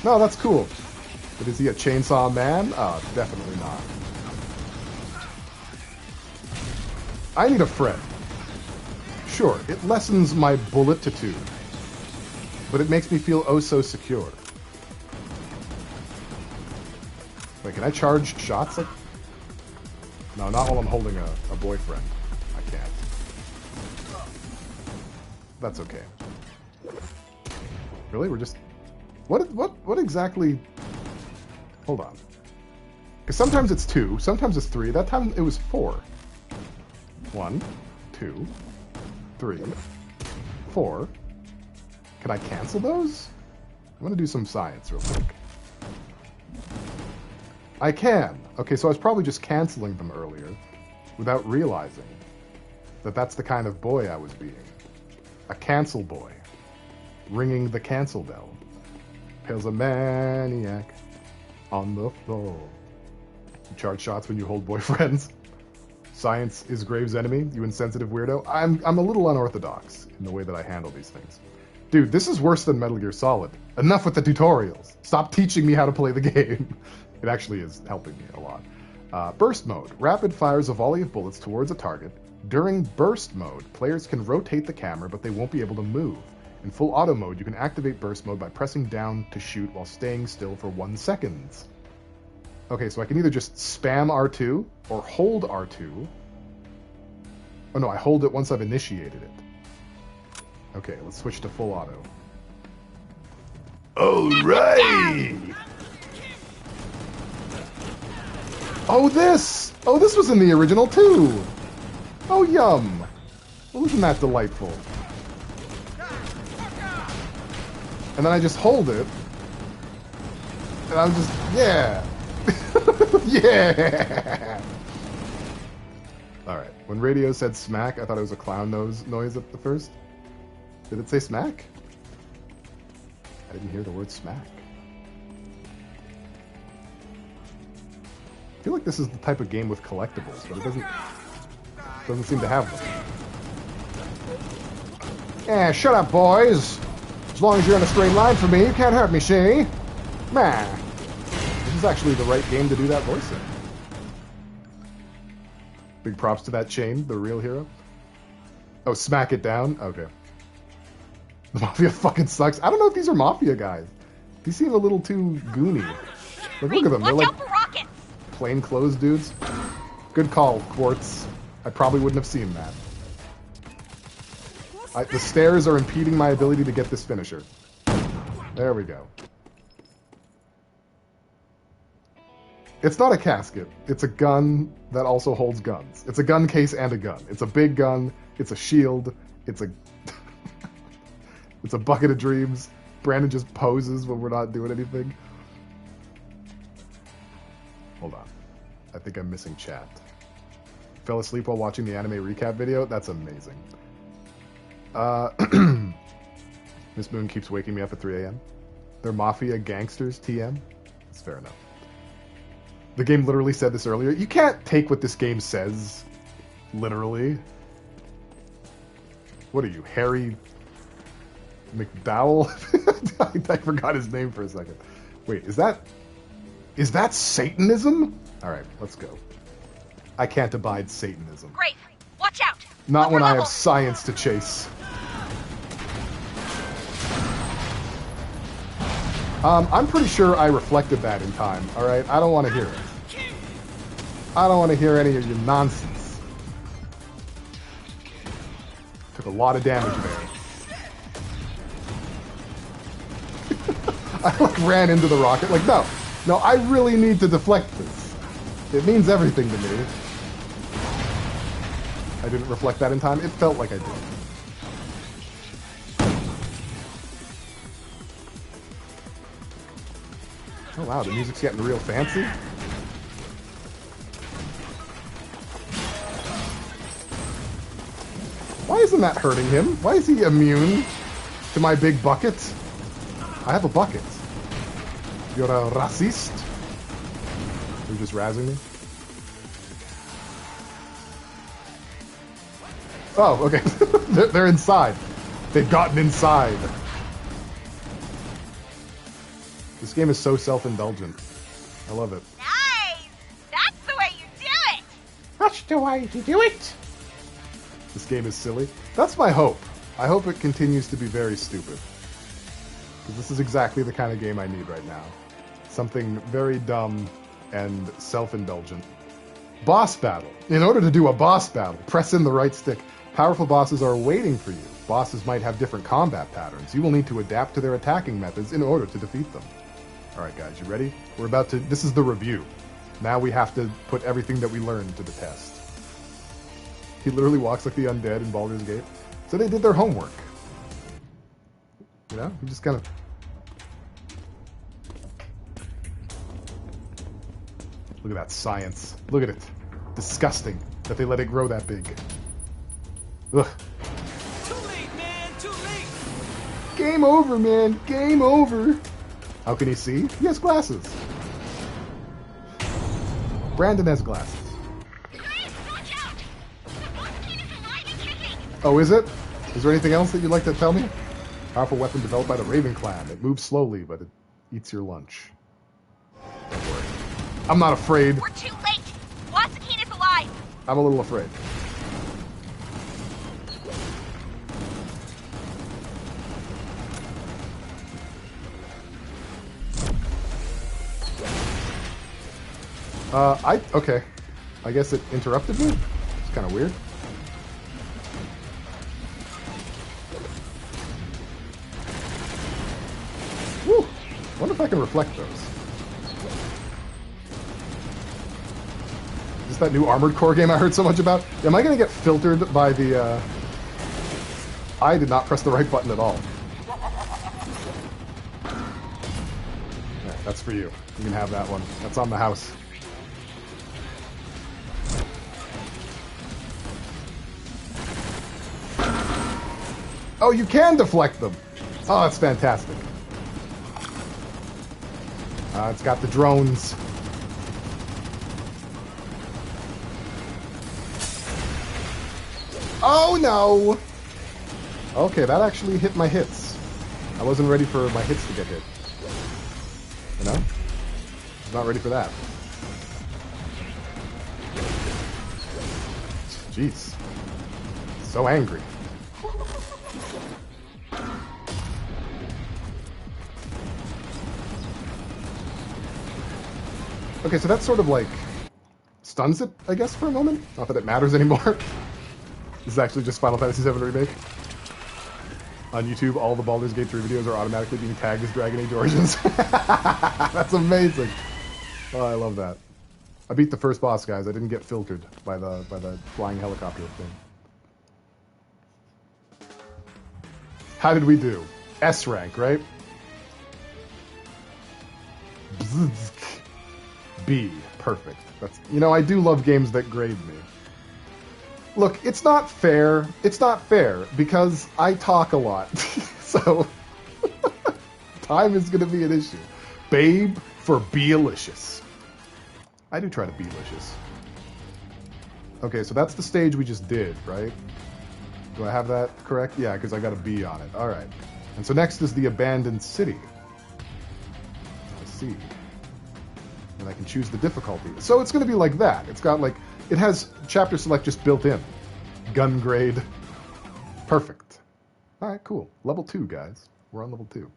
S1: No, that's cool. But is he a chainsaw man? Definitely not. I need a friend. Sure, it lessens my bulletitude, but it makes me feel oh so secure. Wait, can I charge shots? Like... No, not while I'm holding a boyfriend. I can't. That's okay. Really? We're just... What exactly... Hold on. Because sometimes it's 2, sometimes it's 3. That time it was 4. 1, 2, 3, 4. Can I cancel those? I'm going to do some science real quick. I can. Okay, so I was probably just canceling them earlier without realizing that that's the kind of boy I was being. A cancel boy. Ringing the cancel bell. Pale's a maniac on the floor. You charge shots when you hold boyfriends. Science is Graves' enemy, you insensitive weirdo. I'm a little unorthodox in the way that I handle these things. Dude, this is worse than Metal Gear Solid. Enough with the tutorials. Stop teaching me how to play the game. It actually is helping me a lot. Burst mode. Rapid fires a volley of bullets towards a target. During burst mode, players can rotate the camera, but they won't be able to move. In full auto mode, you can activate burst mode by pressing down to shoot while staying still for 1 second. Okay, so I can either just spam R2 or hold R2. Oh no, I hold it once I've initiated it. Okay, let's switch to full auto. Alright! Oh, this! Oh, this was in the original too! Oh, yum! Well, isn't that delightful? And then I just hold it. And I'm just, yeah! Yeah! Alright, when radio said smack, I thought it was a clown noise at the first. Did it say smack? I didn't hear the word smack. I feel like this is the type of game with collectibles, but it doesn't seem to have them. Yeah, shut up, boys! As long as you're in a straight line for me, you can't hurt me, see? Man. This is actually the right game to do that voice in. Big props to that chain, the real hero. Oh, smack it down? Okay. The Mafia fucking sucks. I don't know if these are Mafia guys. These seem a little too goony. Like, look at them. They're like plainclothes dudes. Good call, Quartz. I probably wouldn't have seen that. The stairs are impeding my ability to get this finisher. There we go. It's not a casket. It's a gun that also holds guns. It's a gun case and a gun. It's a big gun. It's a shield. It's a... It's a bucket of dreams. Brandon just poses when we're not doing anything. Hold on. I think I'm missing chat. Fell asleep while watching the anime recap video? That's amazing. Miss Moon keeps waking me up at 3 a.m. They're Mafia gangsters, TM? That's fair enough. The game literally said this earlier. You can't take what this game says literally. What are you, Harry McDowell? I forgot his name for a second. Wait, is that Satanism? Alright, let's go. I can't abide Satanism.
S4: Grave, watch out!
S1: Not
S4: Upper
S1: when I
S4: level.
S1: have science to chase. I'm pretty sure I reflected that in time, alright? I don't want to hear it. I don't want to hear any of your nonsense. Took a lot of damage there. I like ran into the rocket. Like, no, I really need to deflect this. It means everything to me. I didn't reflect that in time. It felt like I did. Oh wow, the music's getting real fancy. Why isn't that hurting him? Why is he immune to my big bucket? I have a bucket. You're a racist? You're just razzing me? Oh, okay. They're inside. They've gotten inside. This game is so self-indulgent. I love it.
S4: Nice! That's the way you do it!
S1: That's the way to do it! This game is silly. That's my hope. I hope it continues to be very stupid. Because this is exactly the kind of game I need right now. Something very dumb and self-indulgent. Boss battle. In order to do a boss battle, press in the right stick. Powerful bosses are waiting for you. Bosses might have different combat patterns. You will need to adapt to their attacking methods in order to defeat them. Alright guys, you ready? We're about to... This is the review. Now we have to put everything that we learned to the test. He literally walks like the undead in Baldur's Gate. So they did their homework. You know? He just kind of... Look at that science. Look at it. Disgusting that they let it grow that big. Ugh.
S5: Too late, man! Too late!
S1: Game over, man! Game over! How can he see? He has glasses. Brandon has glasses.
S4: Watch out! The boss kid is alive and kicking!
S1: Oh, is it? Is there anything else that you'd like to tell me? Powerful weapon developed by the Raven Clan. It moves slowly, but it eats your lunch. Don't worry. I'm not afraid.
S4: We're too late! Wasakine is alive!
S1: I'm a little afraid. Okay. I guess it interrupted me? It's kind of weird. Woo! Wonder if I can reflect those. Is this that new Armored Core game I heard so much about? Am I gonna get filtered by the, I did not press the right button at all. Yeah, that's for you. You can have that one. That's on the house. Oh, you can deflect them. Oh, that's fantastic. It's got the drones. Oh, no. Okay, that actually hit my hits. I wasn't ready for my hits to get hit. You know? I was not ready for that. Jeez. So angry. Okay, so that sort of like stuns it, I guess, for a moment. Not that it matters anymore. This is actually just Final Fantasy VII Remake. On YouTube, all the Baldur's Gate 3 videos are automatically being tagged as Dragon Age Origins. That's amazing. Oh, I love that. I beat the first boss, guys. I didn't get filtered by the flying helicopter thing. How did we do? S rank, right? B. Perfect. That's, you know, I do love games that grade me. Look, it's not fair. It's not fair because I talk a lot. So time is going to be an issue. Babe for Bealicious. I do try to be delicious. Okay, so that's the stage we just did, right? Do I have that correct? Yeah, because I got a B on it. All right. And so next is the abandoned city. I see. And I can choose the difficulty. So it's going to be like that. It's got like, it has chapter select just built in. Gun grade. Perfect. All right, cool. Level 2, guys. We're on level 2.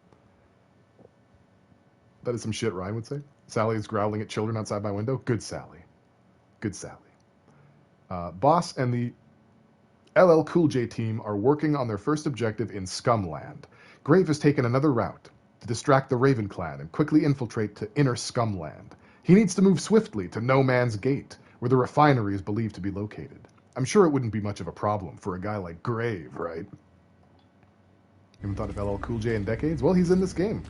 S1: That is some shit Ryan would say. Sally is growling at children outside my window. Good Sally. Good Sally. Boss and the LL Cool J team are working on their first objective in Scumland. Grave has taken another route to distract the Raven clan and quickly infiltrate to inner Scumland. He needs to move swiftly to No Man's Gate, where the refinery is believed to be located. I'm sure it wouldn't be much of a problem for a guy like Grave, right? Haven't thought of LL Cool J in decades? Well, he's in this game.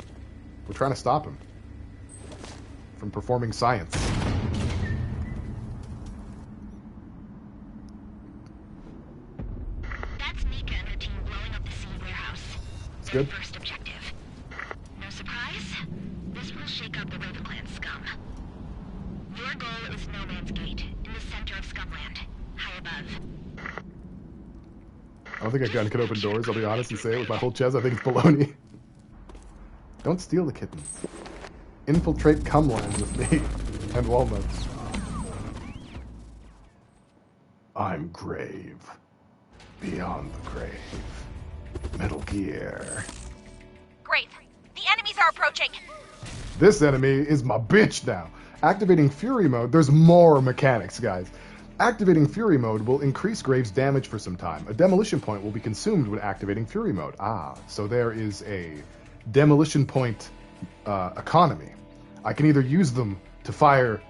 S1: We're trying to stop him from performing science.
S4: That's Mika and her team blowing up the sea warehouse.
S1: It's
S4: Their
S1: good.
S4: first objective. No surprise? This will shake up the Raven Clan scum. Your goal is No Man's Gate, in the center of Scumland, high above.
S1: I don't think a gun can open doors, I'll be honest and say it with my whole chest. I think it's baloney. Don't steal the kitten. Infiltrate Cumland with me and walnuts. I'm Grave. Beyond the grave. Metal Gear.
S4: Grave, the enemies are approaching.
S1: This enemy is my bitch now. Activating Fury Mode, there's more mechanics, guys. Activating Fury Mode will increase Grave's damage for some time. A demolition point will be consumed when activating Fury Mode. Ah, so there is a demolition point economy. I can either use them to fire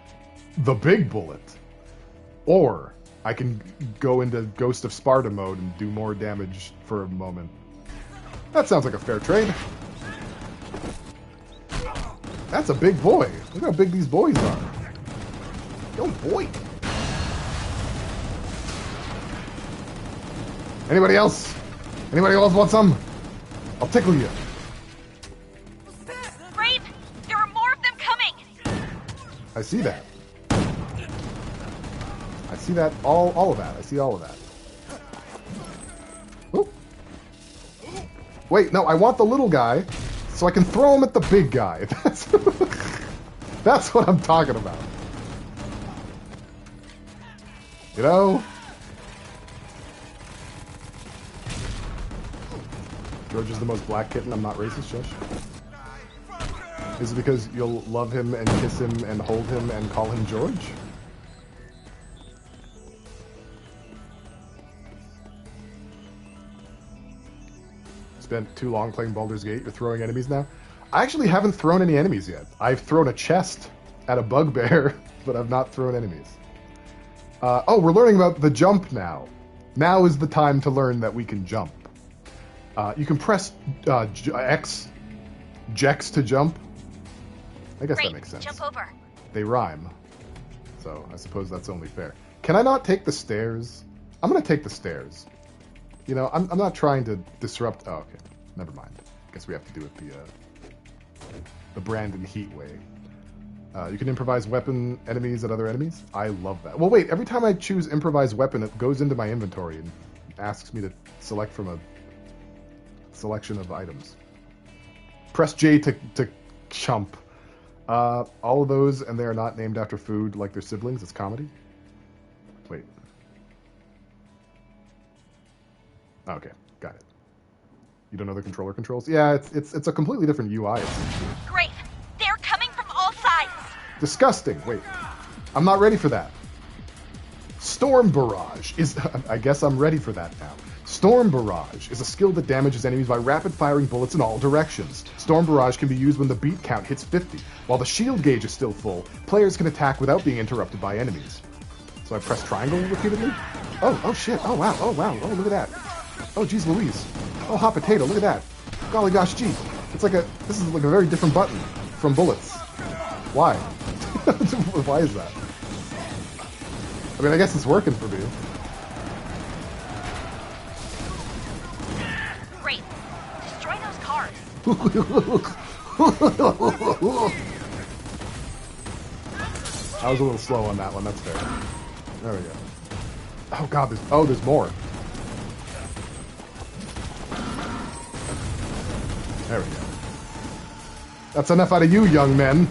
S1: the big bullet, or I can go into Ghost of Sparta mode and do more damage for a moment. That sounds like a fair trade. That's a big boy. Look how big these boys are. Yo, boy. Anybody else? Anybody else want some? I'll tickle you.
S4: Grave, there are more of them coming.
S1: I see that. I see that. All of that. I see all of that. Oop. Wait, no, I want the little guy so I can throw him at the big guy. That's what I'm talking about. You know? George is the most black kitten. I'm not racist, Josh. Is it because you'll love him and kiss him and hold him and call him George? Spent too long playing Baldur's Gate. You're throwing enemies now? I actually haven't thrown any enemies yet. I've thrown a chest at a bugbear, but I've not thrown enemies. Oh, we're learning about the jump now. Now is the time to learn that we can jump. You can press X, Jex to jump. I guess
S4: Great,
S1: that makes sense.
S4: jump over.
S1: They rhyme. So I suppose that's only fair. Can I not take the stairs? I'm going to take the stairs. You know, I'm not trying to disrupt... Oh, okay. Never mind. Guess we have to do it the Brandon Heat way. You can improvise weapon enemies at other enemies. I love that. Well, wait. Every time I choose improvise weapon, it goes into my inventory and asks me to select from a selection of items. Press J to chump. All of those, and they are not named after food like their siblings. It's comedy. Wait. Okay, got it. You don't know the controller controls? Yeah, it's a completely different UI.
S4: Great, they're coming from all sides.
S1: Disgusting. Wait, I'm not ready for that. Storm Barrage is... I guess I'm ready for that now. Storm Barrage is a skill that damages enemies by rapid-firing bullets in all directions. Storm Barrage can be used when the beat count hits 50. While the shield gauge is still full, players can attack without being interrupted by enemies. So I press triangle repeatedly? Oh shit. Oh wow. Oh look at that. Oh geez Louise. Oh hot potato, look at that. Golly gosh gee. This is like a very different button from bullets. Why? Why is that? I mean, I guess it's working for me.
S4: Great. Destroy those cars.
S1: I was a little slow on that one, that's fair. There we go. Oh god, there's more. There we go. That's enough out of you, young men.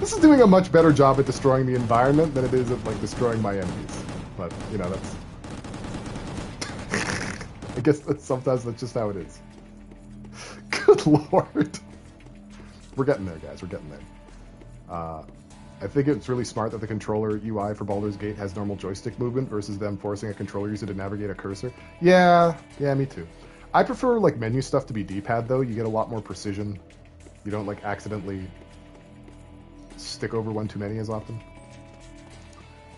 S1: This is doing a much better job at destroying the environment than it is at, like, destroying my enemies. But, you know, that's... I guess sometimes that's just how it is. Good lord. We're getting there, guys. We're getting there. I think it's really smart that the controller UI for Baldur's Gate has normal joystick movement versus them forcing a controller user to navigate a cursor. Yeah, me too. I prefer, like, menu stuff to be D-pad, though. You get a lot more precision. You don't, like, accidentally stick over one too many as often.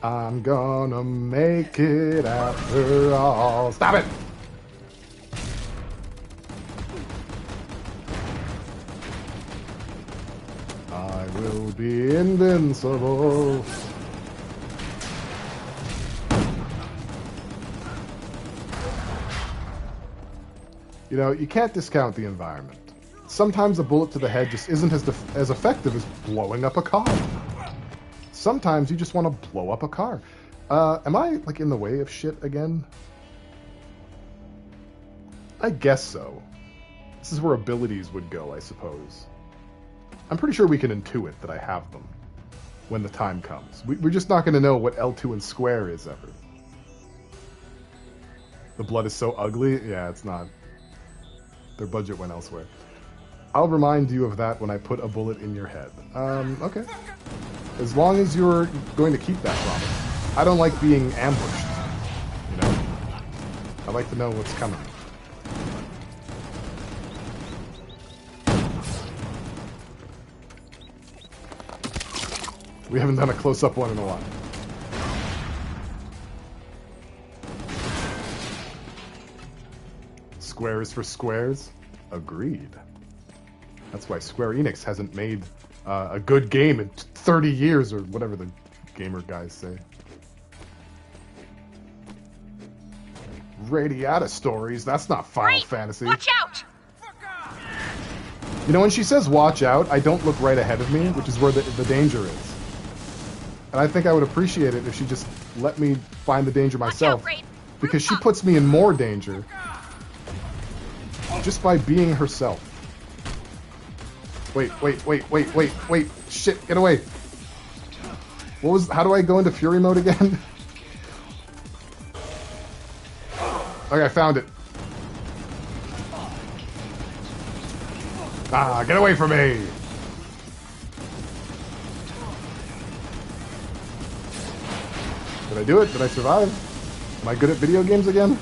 S1: I'm gonna make it after all. Stop it! I will be invincible. You know, you can't discount the environment. Sometimes a bullet to the head just isn't as effective as blowing up a car. Sometimes you just want to blow up a car. Am I, like, in the way of shit again? I guess so. This is where abilities would go, I suppose. I'm pretty sure we can intuit that I have them when the time comes. We're just not going to know what L2 and square is ever. The blood is so ugly? Yeah, it's not. Their budget went elsewhere. I'll remind you of that when I put a bullet in your head. Okay. As long as you're going to keep that promise. I don't like being ambushed, you know? I like to know what's coming. We haven't done a close-up one in a while. Squares for squares? Agreed. That's why Square Enix hasn't made a good game in 30 years, or whatever the gamer guys say. Radiata stories? That's not Final Fantasy.
S4: Watch out!
S1: You know, when she says watch out, I don't look right ahead of me, which is where the danger is. And I think I would appreciate it if she just let me find the danger myself, because she puts me in more danger just by being herself. Wait. Shit, get away. How do I go into Fury mode again? Okay, I found it. Ah, get away from me! Did I do it? Did I survive? Am I good at video games again?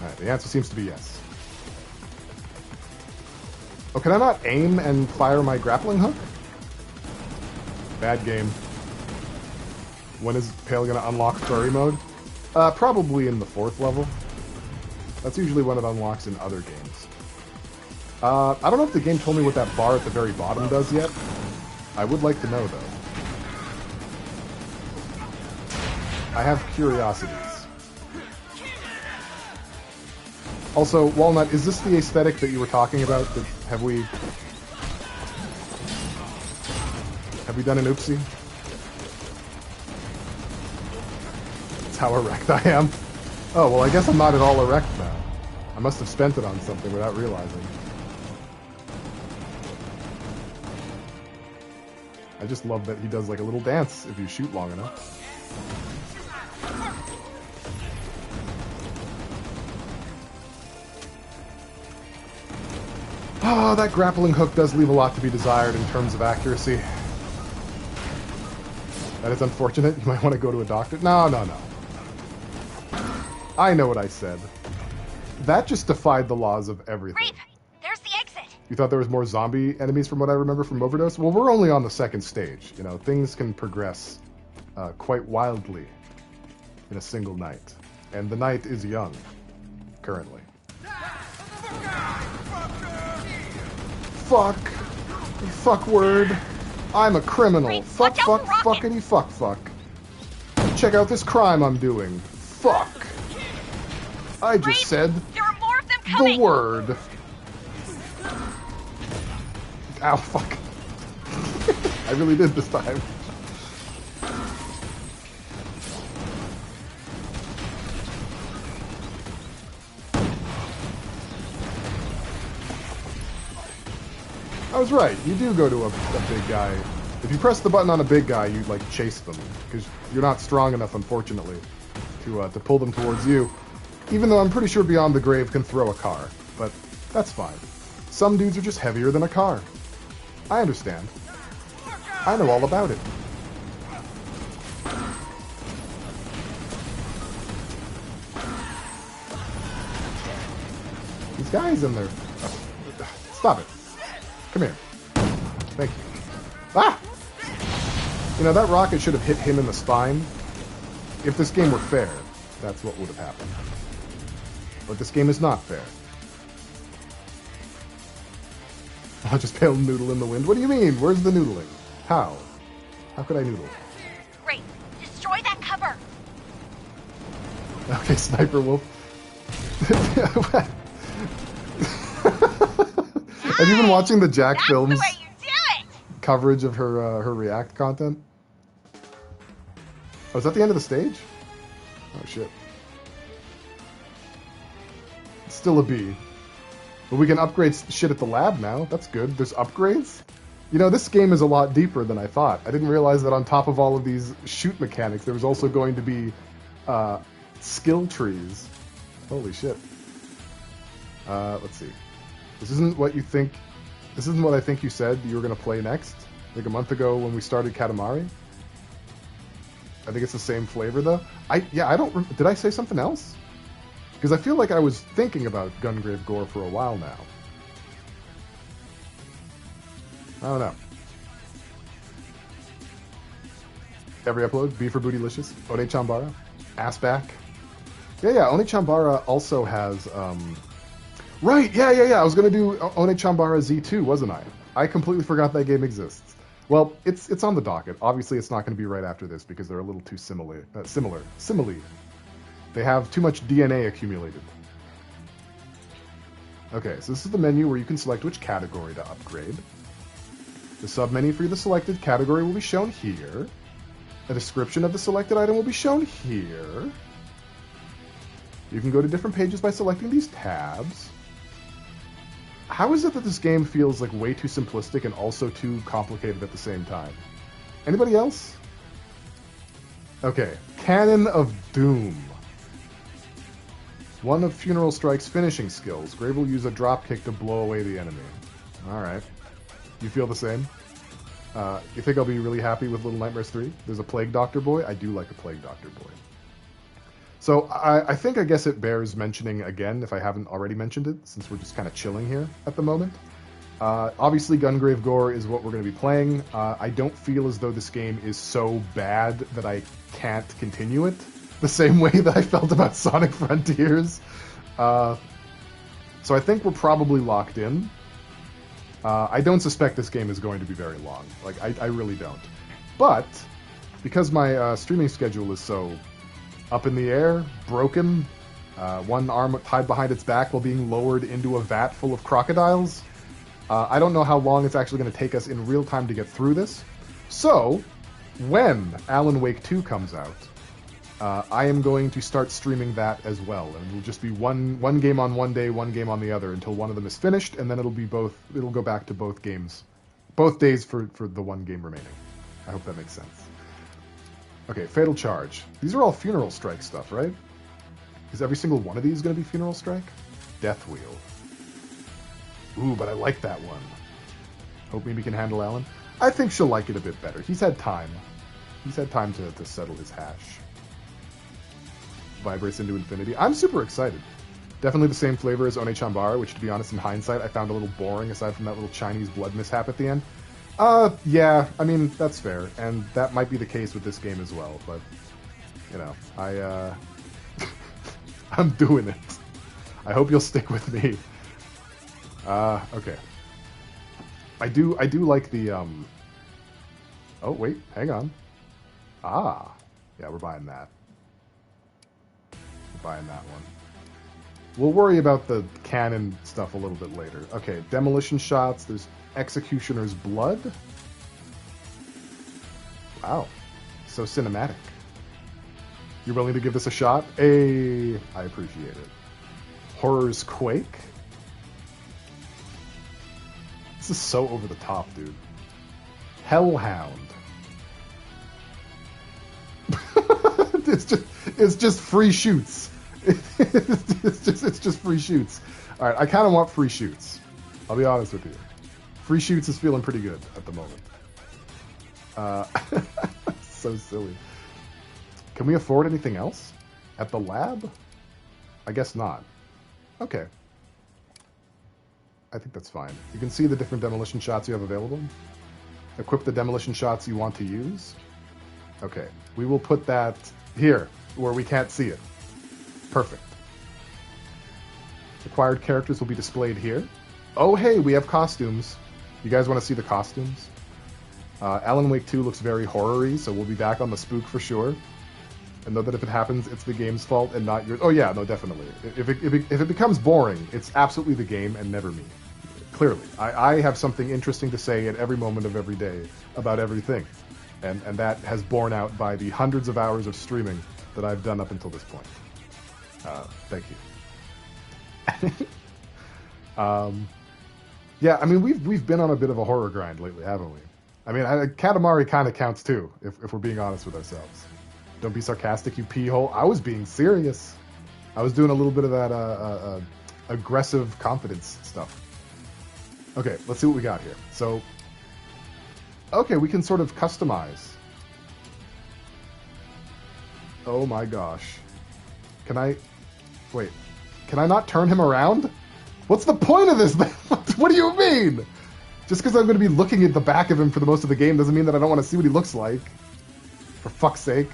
S1: Alright, the answer seems to be yes. Oh, can I not aim and fire my grappling hook? Bad game. When is Pale gonna unlock Furry mode? Probably in the 4th level. That's usually when it unlocks in other games. I don't know if the game told me what that bar at the very bottom does yet. I would like to know, though. I have curiosities. Also, Walnut, is this the aesthetic that you were talking about? Have we done an oopsie? That's how erect I am. Oh, well, I guess I'm not at all erect now. I must have spent it on something without realizing. I just love that he does like a little dance if you shoot long enough. Oh, that grappling hook does leave a lot to be desired in terms of accuracy. That is unfortunate. You might want to go to a doctor. No. I know what I said. That just defied the laws of everything.
S4: Rape! There's the exit!
S1: You thought there was more zombie enemies from what I remember from Overdose? Well, we're only on the 2nd stage. You know, things can progress quite wildly in a single night. And the night is young, currently. Fuck word. I'm a criminal.
S4: Rape,
S1: Fuck, fuckity fuck. Check out this crime I'm doing. Fuck. I just
S4: Rape,
S1: said
S4: there are more of them coming.
S1: the word. Ow, fuck. I really did this time. was right. You do go to a big guy. If you press the button on a big guy, you like chase them because you're not strong enough, unfortunately, to pull them towards you. Even though I'm pretty sure Beyond the Grave can throw a car, but that's fine. Some dudes are just heavier than a car. I understand. I know all about it. These guys in there. Stop it. Come here. Thank you. Ah! You know, that rocket should have hit him in the spine. If this game were fair, that's what would have happened. But this game is not fair. I'll just pale noodle in the wind. What do you mean? Where's the noodling? How? How could I noodle?
S4: Great. Destroy that cover.
S1: Okay, Sniper Wolf. Have you been watching the Jack Films
S4: That's the way you do it.
S1: coverage of her React content? Oh, is that the end of the stage? Oh shit. It's still a B. But we can upgrade shit at the lab now. That's good. There's upgrades? You know, this game is a lot deeper than I thought. I didn't realize that on top of all of these shoot mechanics, there was also going to be skill trees. Holy shit. Let's see. This isn't what you think. This isn't what I think you said you were going to play next. Like a month ago when we started Katamari. I think it's the same flavor though. I don't. Did I say something else? Because I feel like I was thinking about Gungrave G.O.R.E for a while now. I don't know. Every upload, B for Bootylicious, One Chambara, Assback. Yeah, One Chambara also has, Right, yeah, I was gonna do One Chambara Z2, wasn't I? I completely forgot that game exists. Well, it's on the docket. Obviously, it's not gonna be right after this because they're a little too similar. They have too much DNA accumulated. Okay, so this is the menu where you can select which category to upgrade. The submenu for the selected category will be shown here. A description of the selected item will be shown here. You can go to different pages by selecting these tabs. How is it that this game feels like way too simplistic and also too complicated at the same time? Anybody else? Okay, Cannon of Doom. One of Funeral Strike's finishing skills. Grave will use a dropkick to blow away the enemy. Alright. You feel the same? You think I'll be really happy with Little Nightmares 3? There's a Plague Doctor Boy. I do like a Plague Doctor Boy. So I think I guess it bears mentioning again, if I haven't already mentioned it, since we're just kind of chilling here at the moment. Obviously, Gungrave G.O.R.E is what we're going to be playing. I don't feel as though this game is so bad that I can't continue it. The same way that I felt about Sonic Frontiers. So I think we're probably locked in. I don't suspect this game is going to be very long. Like, I really don't. But, because my streaming schedule is so up in the air, broken, one arm tied behind its back while being lowered into a vat full of crocodiles, I don't know how long it's actually going to take us in real time to get through this. So, when Alan Wake 2 comes out, I am going to start streaming that as well, and it'll just be one game on one day, one game on the other until one of them is finished, and then it'll go back to both games, both days for the one game remaining. I hope that makes sense. Okay, Fatal Charge. These are all Funeral Strike stuff, right? Is every single one of these going to be Funeral Strike? Death Wheel. Ooh, but I like that one. Hope Mimi can handle Alan. I think she'll like it a bit better. He's had time. He's had time to settle his hash. Vibrates into infinity. I'm super excited. Definitely the same flavor as One Chambara, which, to be honest, in hindsight, I found a little boring, aside from that little Chinese blood mishap at the end. Yeah, I mean, that's fair, and that might be the case with this game as well, but, you know, I'm doing it. I hope you'll stick with me. Okay. I do like the, Oh, wait, hang on. Ah, yeah, we're buying that. Buying that one. We'll worry about the cannon stuff a little bit later. Okay, demolition shots. There's Executioner's Blood. Wow. So cinematic. You're willing to give this a shot? I appreciate it. Horror's Quake. This This is so over the top, dude. Hellhound. It's just free shoots. It's just free shoots. All right, I kind of want free shoots. I'll be honest with you. Free shoots is feeling pretty good at the moment. So silly. Can we afford anything else at the lab? I guess not. Okay. I think that's fine. You can see the different demolition shots you have available. Equip the demolition shots you want to use. Okay, we will put that here, where we can't see it. Perfect. Acquired characters will be displayed here. Oh, hey, we have costumes. You guys want to see the costumes? Alan Wake 2 looks very horror-y, so we'll be back on the spook for sure. And know that if it happens, it's the game's fault and not yours. Oh yeah, no, definitely. If it becomes boring, it's absolutely the game and never me. Clearly. I have something interesting to say at every moment of every day about everything. And that has borne out by the hundreds of hours of streaming that I've done up until this point. Thank you. Yeah, I mean, we've been on a bit of a horror grind lately, haven't we? I mean, Katamari kind of counts too, if we're being honest with ourselves. Don't be sarcastic, you pee hole. I was being serious. I was doing a little bit of that aggressive confidence stuff. Okay, let's see what we got here. So, okay, we can sort of customize. Oh my gosh. Can I... Wait. Can I not turn him around? What's the point of this? What do you mean? Just because I'm going to be looking at the back of him for the most of the game doesn't mean that I don't want to see what he looks like. For fuck's sake.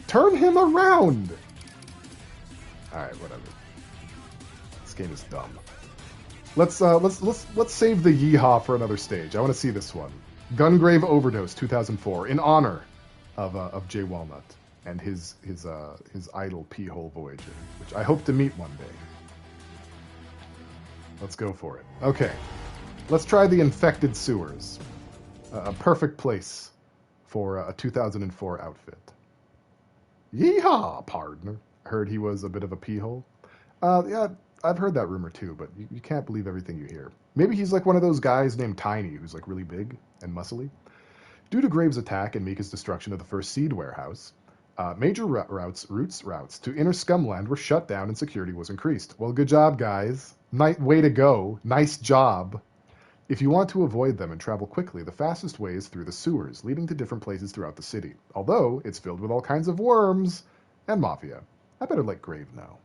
S1: Turn him around! Alright, whatever. This game is dumb. Let's save the yeehaw for another stage. I want to see this one. Gungrave Overdose 2004 in honor of Jay Walnut and his idol P-hole Voyager, which I hope to meet one day. Let's go for it. Okay. Let's try the infected sewers. A perfect place for a 2004 outfit. Yeehaw, partner. Heard he was a bit of a pee-hole. Yeah, I've heard that rumor too, but you can't believe everything you hear. Maybe he's like one of those guys named Tiny, who's like really big and muscly. Due to Graves' attack and Mika's destruction of the first seed warehouse, major routes to inner Scumland were shut down and security was increased. Well, good job, guys. Way to go. Nice job. If you want to avoid them and travel quickly, the fastest way is through the sewers, leading to different places throughout the city. Although, it's filled with all kinds of worms and mafia. I better let Grave know.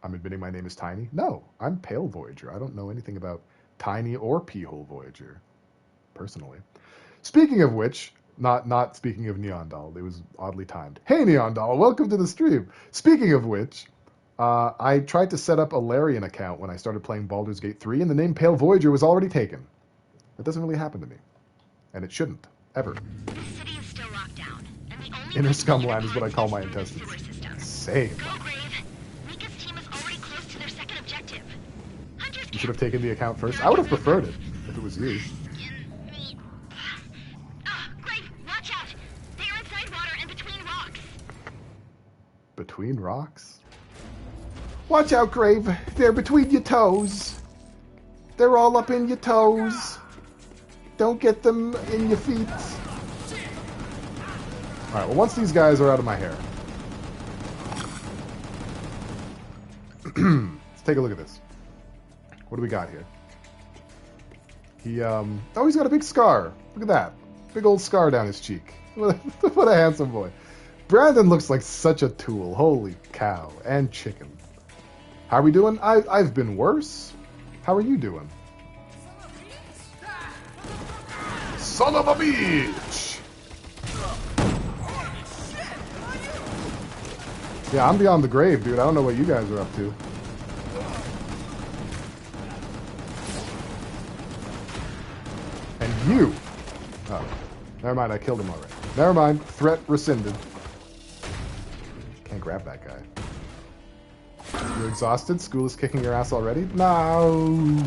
S1: I'm admitting my name is Tiny? No, I'm Pale Voyager. I don't know anything about Tiny or P-hole Voyager, personally. Speaking of which, not speaking of Neon Doll, it was oddly timed. Hey, Neon Doll, welcome to the stream. Speaking of which... I tried to set up a Larian account when I started playing Baldur's Gate 3, and the name Pale Voyager was already taken. That doesn't really happen to me. And it shouldn't. Ever.
S4: The city is still locked down, and the only
S1: Inner Scumland is what I call my intestines. Same.
S4: Gungrave. Mika's team is already close to their second objective. Hunters
S1: You should have taken the account first. I would have preferred it, if it was you.
S4: Grave, watch out! They are inside water and between rocks.
S1: Between rocks? Watch out, Grave. They're between your toes. They're all up in your toes. Don't get them in your feet. Alright, well, once these guys are out of my hair. Let's take a look at this. What do we got here? Oh, he's got a big scar. Look at that. Big old scar down his cheek. What a handsome boy. Brandon looks like such a tool. Holy cow. And chicken. How are we doing? I've been worse. How are you doing? Son of a bitch! Yeah, I'm beyond the grave, dude. I don't know what you guys are up to. And you! Oh, never mind. I killed him already. Never mind. Threat rescinded. Can't grab that guy. You're exhausted? School is kicking your ass already? No!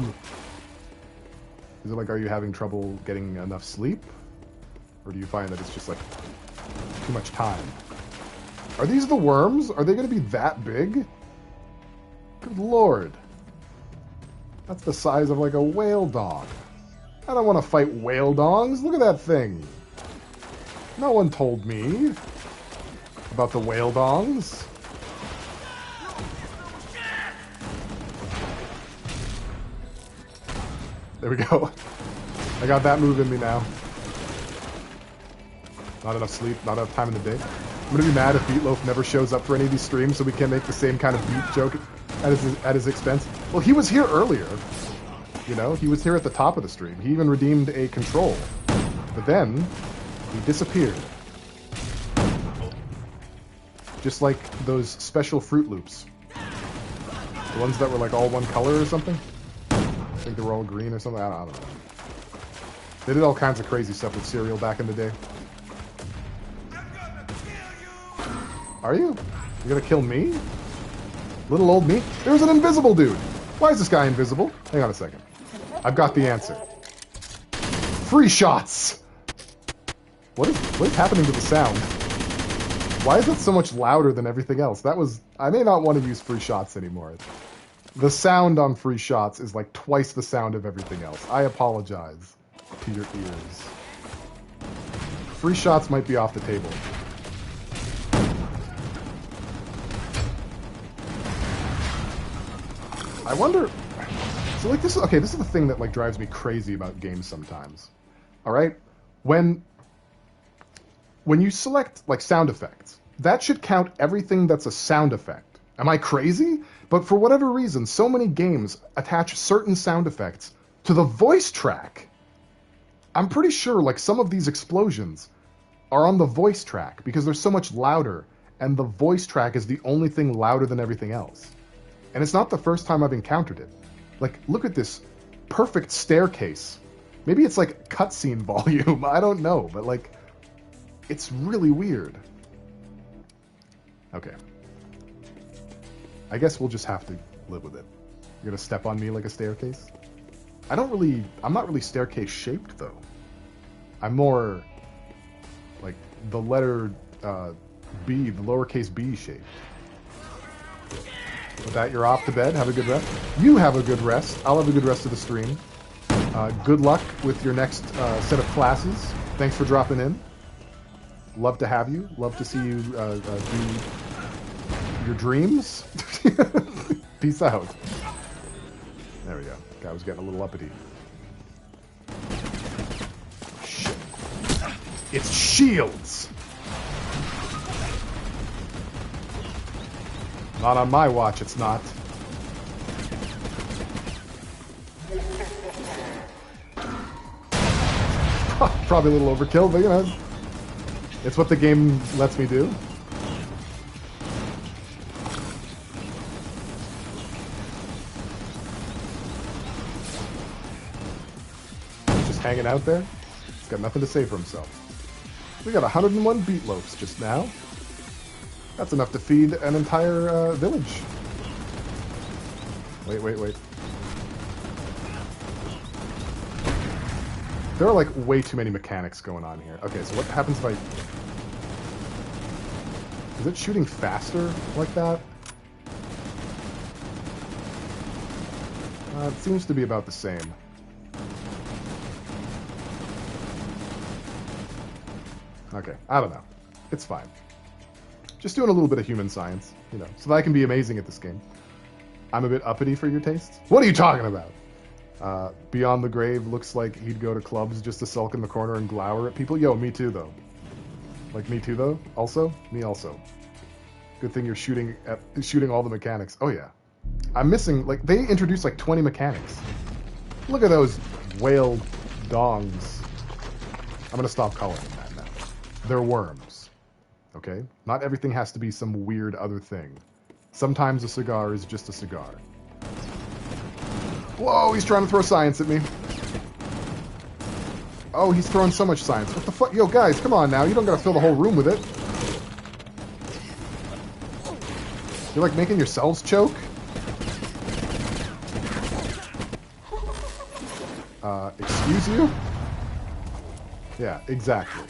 S1: Is it like, are you having trouble getting enough sleep? Or do you find that it's just like too much time? Are these the worms? Are they going to be that big? Good lord. That's the size of like a whale dong. I don't want to fight whale dongs. Look at that thing. No one told me about the whale dongs. There we go. I got that move in me now. Not enough sleep, not enough time in the day. I'm gonna be mad if Beatloaf never shows up for any of these streams so we can't make the same kind of beat joke at his expense. Well, he was here earlier. You know, he was here at the top of the stream. He even redeemed a control. But then, he disappeared. Just like those special Fruit Loops. The ones that were like all one color or something. I think they were all green or something. I don't know. They did all kinds of crazy stuff with cereal back in the day. Are you? You're gonna kill me? Little old me? There's an invisible dude! Why is this guy invisible? Hang on a second. I've got the answer. Free shots! What is happening to the sound? Why is it so much louder than everything else? I may not want to use free shots anymore. The sound on free shots is like twice the sound of everything else. I apologize to your ears. Free shots might be off the table. I wonder... So, like, this is the thing that, like, drives me crazy about games sometimes. Alright? When you select, like, sound effects, that should count everything that's a sound effect. Am I crazy? But for whatever reason, so many games attach certain sound effects to the voice track. I'm pretty sure, like, some of these explosions are on the voice track because they're so much louder, and the voice track is the only thing louder than everything else. And it's not the first time I've encountered it. Like, look at this perfect staircase. Maybe it's like cutscene volume, I don't know, but like, it's really weird. Okay. I guess we'll just have to live with it. You're gonna step on me like a staircase? I'm not really staircase shaped though. I'm more like the letter B, the lowercase b shaped. With that, you're off to bed. Have a good rest. You have a good rest. I'll have a good rest of the stream. Good luck with your next set of classes. Thanks for dropping in. Love to have you. Love to see you do your dreams. Peace out. There we go. Guy was getting a little uppity. Shit. It's shields! Not on my watch, it's not. Probably a little overkill, but you know, it's what the game lets me do. Just hanging out there. He's got nothing to say for himself. We got 101 beetloafs just now. That's enough to feed an entire village. Wait. There are like way too many mechanics going on here. Okay, so what happens if I... Is it shooting faster like that? It seems to be about the same. Okay, I don't know. It's fine. Just doing a little bit of human science, you know, so that I can be amazing at this game. I'm a bit uppity for your tastes. What are you talking about? Beyond the Grave looks like he'd go to clubs just to sulk in the corner and glower at people. Yo, me too, though. Like, me too, though? Also? Me also. Good thing you're shooting all the mechanics. Oh, yeah. I'm missing, like, they introduced, like, 20 mechanics. Look at those whale dongs. I'm gonna stop calling them that now. They're worms. Okay? Not everything has to be some weird other thing. Sometimes a cigar is just a cigar. Whoa, he's trying to throw science at me. Oh, he's throwing so much science. What the fuck? Yo, guys, come on now. You don't gotta fill the whole room with it. You're like making yourselves choke? Excuse you? Yeah, exactly.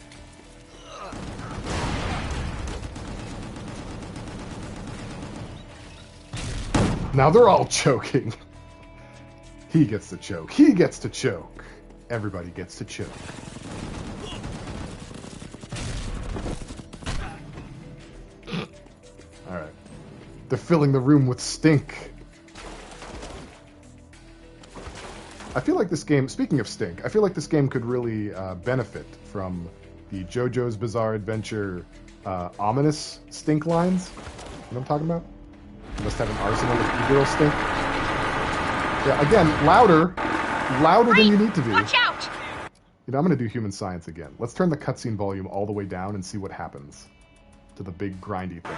S1: Now they're all choking. He gets to choke. He gets to choke. Everybody gets to choke. Alright. They're filling the room with stink. I feel like this game, speaking of stink, I feel like this game could really benefit from the JoJo's Bizarre Adventure ominous stink lines. You know what I'm talking about? You must have an arsenal of evil stink. Yeah, again, louder than you need to be.
S4: Watch out!
S1: You know, I'm going to do human science again. Let's turn the cutscene volume all the way down and see what happens to the big grindy thing.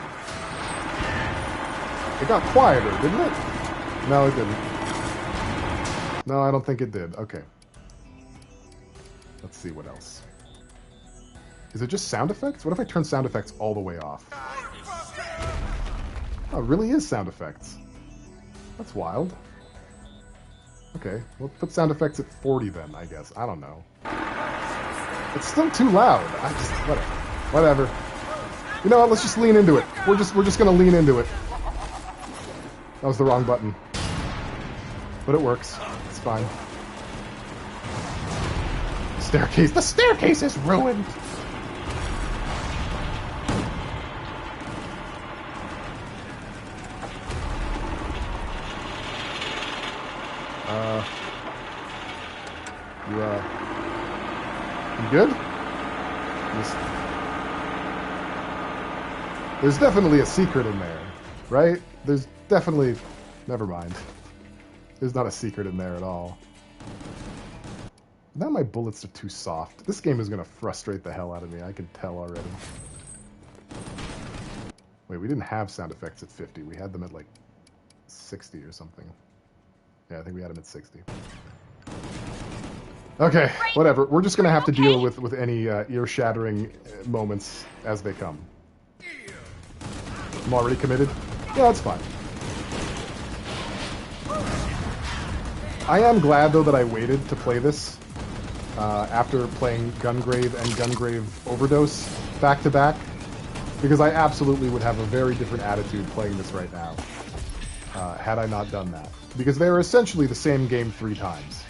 S1: It got quieter, didn't it? No, it didn't. No, I don't think it did. Okay. Let's see what else. Is it just sound effects? What if I turn sound effects all the way off? Oh, it really is sound effects. That's wild. Okay, we'll put sound effects at 40 then, I guess. I don't know. It's still too loud. Whatever. You know what? Let's just lean into it. We're just gonna lean into it. That was the wrong button. But it works. It's fine. Staircase. The staircase is ruined! You good? There's definitely a secret in there, right? There's definitely... Never mind. There's not a secret in there at all. Now my bullets are too soft. This game is going to frustrate the hell out of me. I can tell already. Wait, we didn't have sound effects at 50. We had them at like 60 or something. Yeah, I think we had them at 60. Okay, whatever. We're just going to have to deal with any ear-shattering moments as they come. I'm already committed? Yeah, that's fine. I am glad, though, that I waited to play this after playing Gungrave and Gungrave Overdose back-to-back, because I absolutely would have a very different attitude playing this right now had I not done that. Because they are essentially the same game 3 times.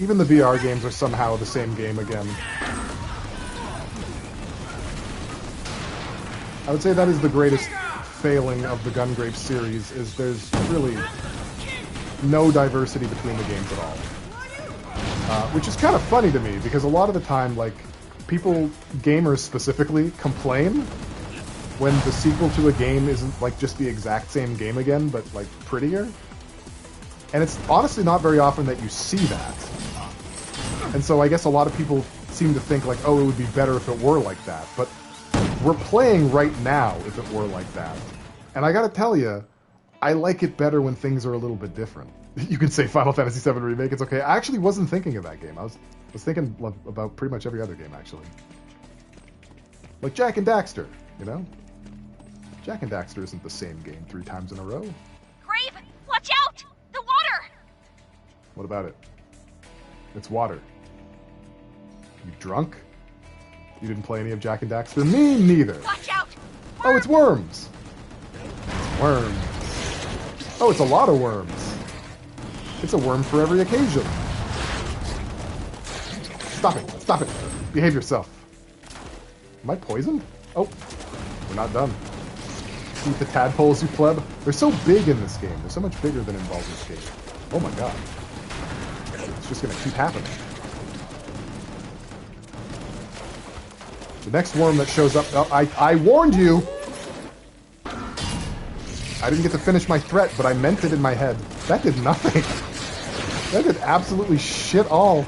S1: Even the VR games are somehow the same game again. I would say that is the greatest failing of the Gungrave series, is there's really no diversity between the games at all. Which is kind of funny to me, because a lot of the time, like, people, gamers specifically, complain when the sequel to a game isn't, like, just the exact same game again, but, like, prettier. And it's honestly not very often that you see that. And so I guess a lot of people seem to think, like, oh, it would be better if it were like that. But we're playing right now if it were like that. And I gotta tell you, I like it better when things are a little bit different. You can say Final Fantasy VII Remake, it's okay. I actually wasn't thinking of that game. I was thinking about pretty much every other game, actually. Like Jak and Daxter, you know? Jak and Daxter isn't the same game 3 times in a row.
S4: Grave, watch out! The water!
S1: What about it? It's water. You drunk? You didn't play any of Jak and Daxter? Me neither.
S4: Watch out!
S1: Oh, it's worms! It's worms. Oh, it's a lot of worms. It's a worm for every occasion. Stop it. Stop it. Behave yourself. Am I poisoned? Oh, we're not done. Eat the tadpoles, you pleb. They're so big in this game. They're so much bigger than in Baldur's Gate. Oh my god. It's just gonna keep happening. The next worm that shows up... Oh, I warned you! I didn't get to finish my threat, but I meant it in my head. That did nothing. That did absolutely shit all.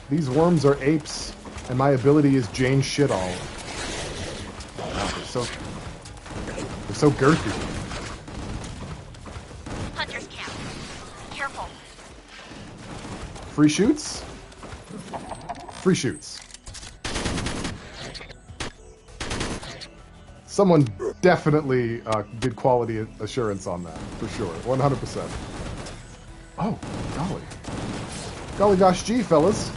S1: These worms are apes, and my ability is Jane shit all. They're so girthy.
S4: Hunter's camp. Careful.
S1: Free shoots? Free shoots. Someone definitely did quality assurance on that, for sure. 100%. Oh, golly. Golly gosh gee, fellas.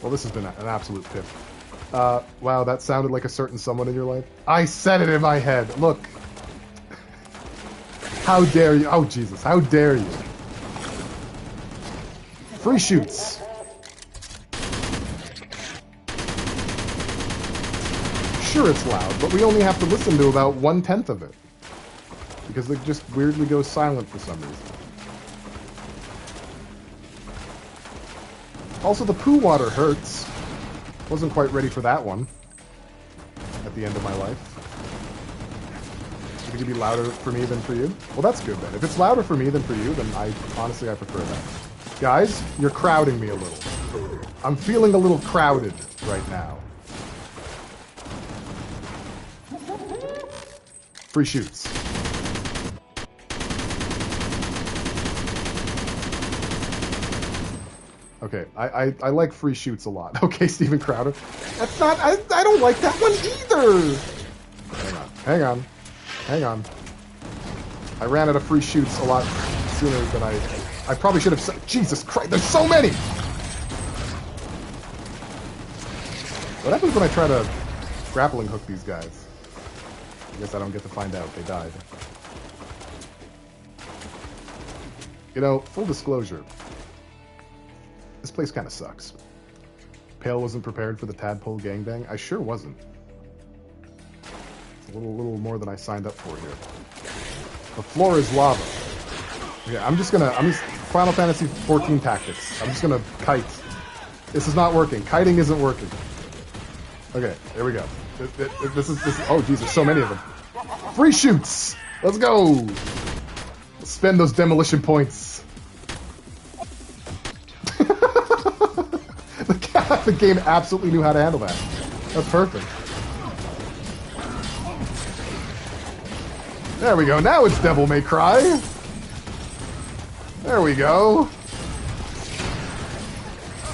S1: Well, this has been an absolute pip. Wow, that sounded like a certain someone in your life. I said it in my head. Look. How dare you? Oh, Jesus. How dare you? Free shoots. Sure, it's loud, but we only have to listen to about 1/10 of it. Because it just weirdly goes silent for some reason. Also, the poo water hurts. Wasn't quite ready for that one. At the end of my life. Is it going to be louder for me than for you? Well, that's good then. If it's louder for me than for you, then honestly, I prefer that. Guys, you're crowding me a little. I'm feeling a little crowded right now. Free shoots. Okay, I like free shoots a lot. Okay, Steven Crowder. That's not... I don't like that one either! Hang on. Hang on. I ran out of free shoots a lot sooner than I probably should have said... Jesus Christ, there's so many! What happens when I try to grappling hook these guys? I guess I don't get to find out. They died. You know, full disclosure... This place kind of sucks. Pale wasn't prepared for the tadpole gangbang. I sure wasn't. It's a little more than I signed up for here. The floor is lava. Yeah, I'm just Final Fantasy 14 tactics. I'm just gonna kite. This is not working. Kiting isn't working. Okay, there we go. This is. Oh, geez, there's so many of them. Free shoots. Let's go. Let's spend those demolition points. The game absolutely knew how to handle that. That's perfect. There we go. Now it's Devil May Cry. There we go.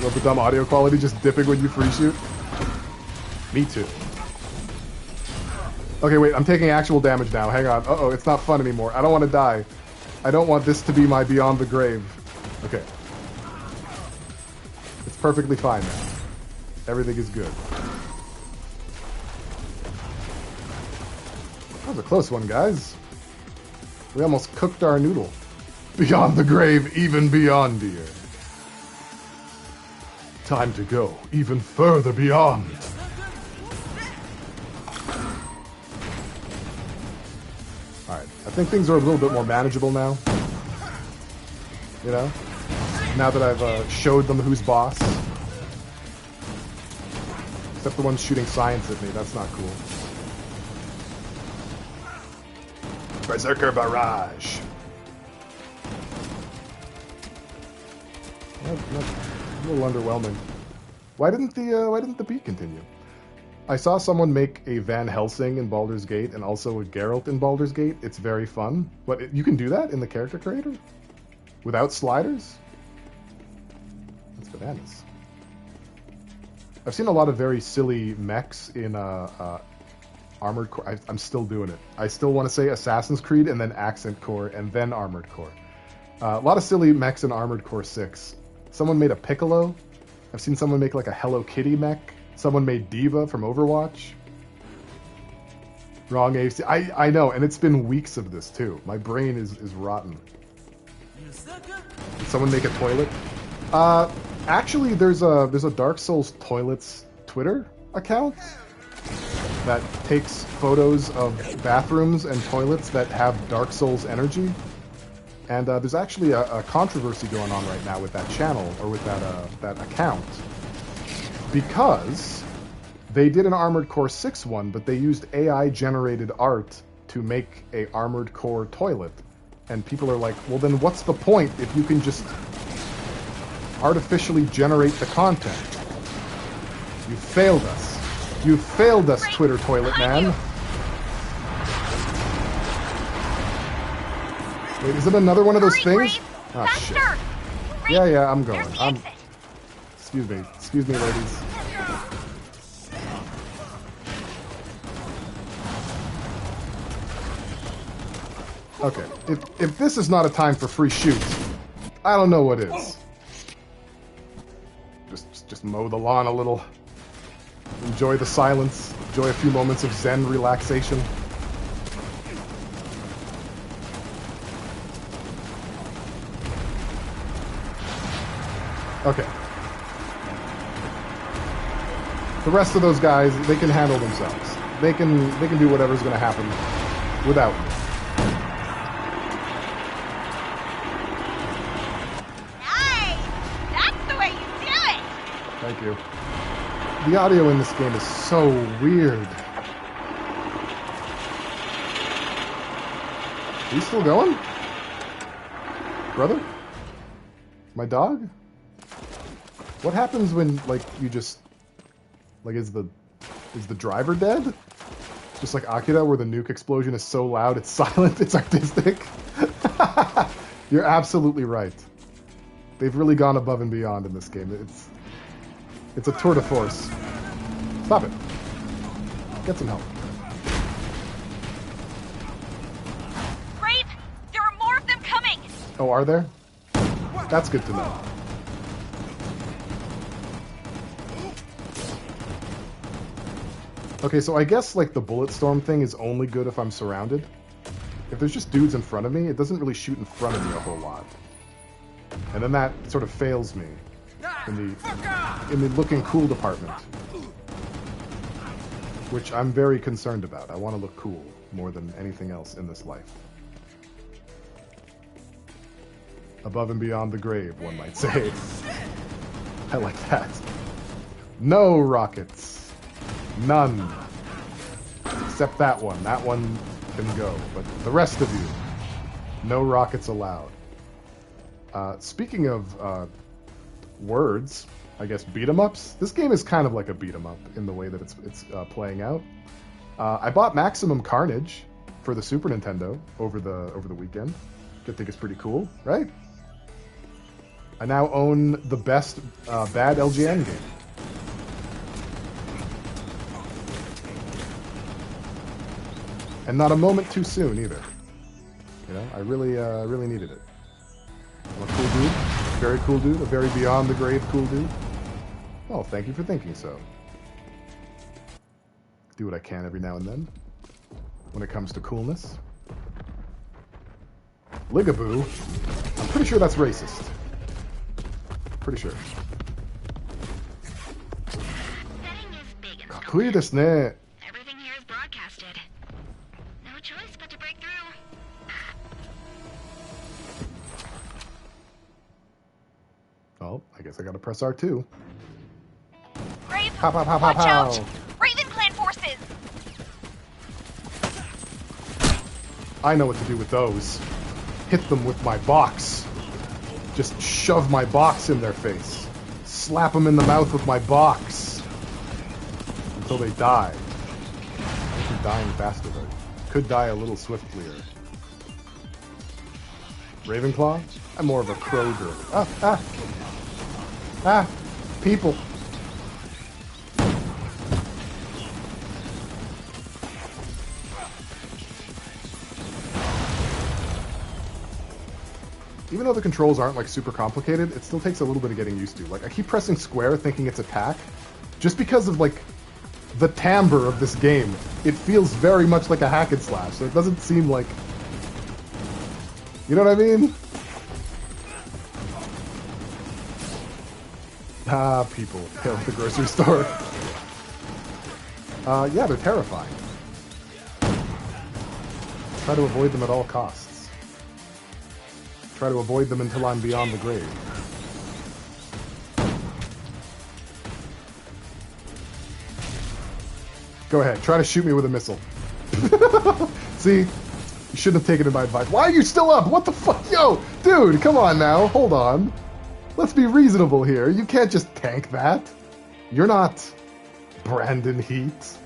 S1: Love the dumb audio quality just dipping when you free shoot. Me too. Okay, wait. I'm taking actual damage now. Hang on. Uh-oh, it's not fun anymore. I don't want to die. I don't want this to be my Beyond the Grave. Okay. It's perfectly fine now. Everything is good. That was a close one, guys. We almost cooked our noodle. Beyond the grave, even beyond here. Time to go even further beyond. Alright, I think things are a little bit more manageable now. You know? Now that I've showed them who's boss. Except the ones shooting science at me, that's not cool. Berserker Barrage! A little underwhelming. Why didn't the beat continue? I saw someone make a Van Helsing in Baldur's Gate and also a Geralt in Baldur's Gate. It's very fun. What, you can do that in the character creator? Without sliders? That's bananas. I've seen a lot of very silly mechs in Armored Core. I'm still doing it. I still want to say Assassin's Creed and then Accent Core and then Armored Core. A lot of silly mechs in Armored Core 6. Someone made a Piccolo. I've seen someone make like a Hello Kitty mech. Someone made Diva from Overwatch. Wrong AFC. I know, and it's been weeks of this too. My brain is rotten. Did someone make a toilet? Actually, there's a Dark Souls Toilets Twitter account that takes photos of bathrooms and toilets that have Dark Souls energy. And there's actually a controversy going on right now with that channel, or with that account. Because they did an Armored Core 6 one, but they used AI-generated art to make a Armored Core toilet. And people are like, well then what's the point if you can just artificially generate the content? You failed us. You failed us, Twitter Toilet Man. Wait, is it another one of those things? Oh, shit. Yeah, I'm going. Excuse me, ladies. Okay, if this is not a time for free shoots, I don't know what is. Just mow the lawn a little. Enjoy the silence. Enjoy a few moments of Zen relaxation. Okay. The rest of those guys, they can handle themselves. They can do whatever's going to happen without me.
S4: Nice! That's the way you do it!
S1: Thank you. The audio in this game is so weird. Are you still going? Brother? My dog? What happens when, like, you just... Like, is the driver dead? Just like Akira, where the nuke explosion is so loud, it's silent, it's artistic? You're absolutely right. They've really gone above and beyond in this game. It's a tour de force. Stop it. Get some help.
S4: Grave, there are more of them coming!
S1: Oh, are there? That's good to know. Okay, so I guess, like, the bullet storm thing is only good if I'm surrounded. If there's just dudes in front of me, it doesn't really shoot in front of me a whole lot. And then that sort of fails me in the looking cool department. Which I'm very concerned about. I want to look cool more than anything else in this life. Above and beyond the grave, one might say. I like that. No rockets. None. Except that one. That one can go. But the rest of you, no rockets allowed. Speaking of words, I guess beat-em-ups. This game is kind of like a beat-em-up in the way that it's playing out. I bought Maximum Carnage for the Super Nintendo over the weekend. I think it's pretty cool, right? I now own the best bad LGN game. And not a moment too soon either. You know, I really needed it. I'm a cool dude, very cool dude, a very beyond the grave cool dude. Oh, thank you for thinking so. Do what I can every now and then when it comes to coolness. Ligaboo? I'm pretty sure that's racist. Pretty sure. Clear this net.
S4: Everything here is broadcasted. No choice but to break through.
S1: Oh, I guess I gotta press R2.
S4: Grave,
S1: Pow, pow, pow, pow,
S4: watch
S1: pow.
S4: out! Raven Clan forces!
S1: I know what to do with those. Hit them with my box. Just shove my box in their face. Slap them in the mouth with my box. Until they die. I keep dying faster though. Could die a little swiftlier. Ravenclaw? I'm more of a Kroger. Ah! People! Even though the controls aren't like super complicated, it still takes a little bit of getting used to. Like, I keep pressing square thinking it's attack, just because of like the timbre of this game. It feels very much like a hack and slash, so it doesn't seem like, you know what I mean? Ah, people at the grocery store. Yeah, they're terrifying. Try to avoid them at all costs. Try to avoid them until I'm beyond the grave. Go ahead, try to shoot me with a missile. See? You shouldn't have taken my advice. Why are you still up? What the fuck? Yo! Dude, come on now. Hold on. Let's be reasonable here. You can't just tank that. You're not Brandon Heat.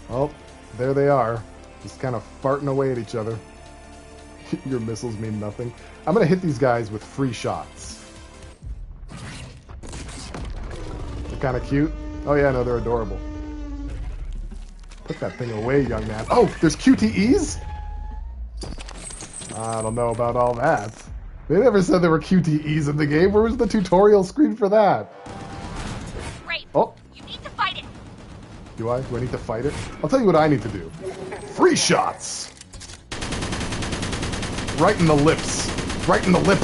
S1: Oh, there they are. Just kind of farting away at each other. Your missiles mean nothing. I'm gonna hit these guys with free shots. They're kind of cute. Oh yeah, no, they're adorable. Put that thing away, young man. Oh, there's QTEs? I don't know about all that. They never said there were QTEs in the game. Where was the tutorial screen for that?
S4: Great.
S1: Oh.
S4: You need to fight it.
S1: Do I? Do I need to fight it? I'll tell you what I need to do. Free shots! Right in the lips. Right in the lip.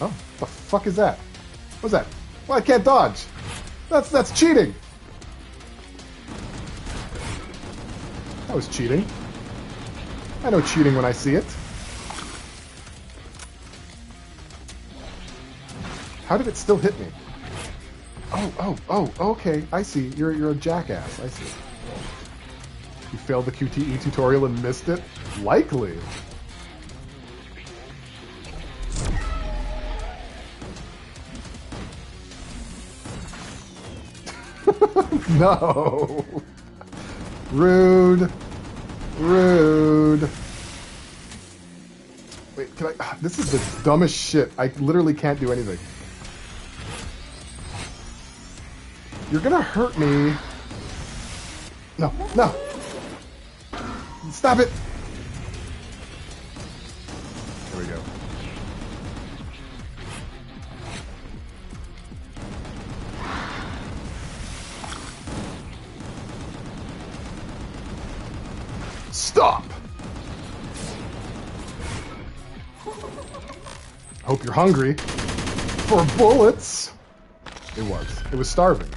S1: Oh, the fuck is that? What's that? Well, I can't dodge. That's cheating. That was cheating. I know cheating when I see it. How did it still hit me? Oh, okay. I see. You're a jackass. I see. You failed the QTE tutorial and missed it? Likely. No. Rude. Rude. Wait, can I... This is the dumbest shit. I literally can't do anything. You're gonna hurt me. No, no. Stop it. There we go. Stop! Hope you're hungry. For bullets! It was. It was starving.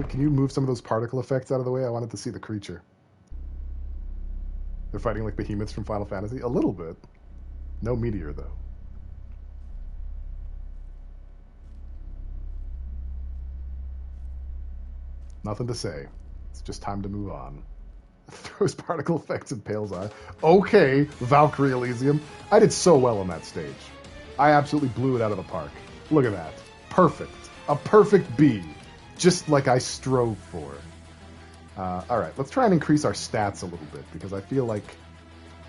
S1: Can you move some of those particle effects out of the way? I wanted to see the creature. They're fighting like behemoths from Final Fantasy? A little bit. No meteor, though. Nothing to say. It's just time to move on. Throws particle effects in Pale's eye. Okay, Valkyrie Elysium. I did so well on that stage. I absolutely blew it out of the park. Look at that. Perfect. A perfect B. Just like I strove for. Alright, let's try and increase our stats a little bit, because I feel like,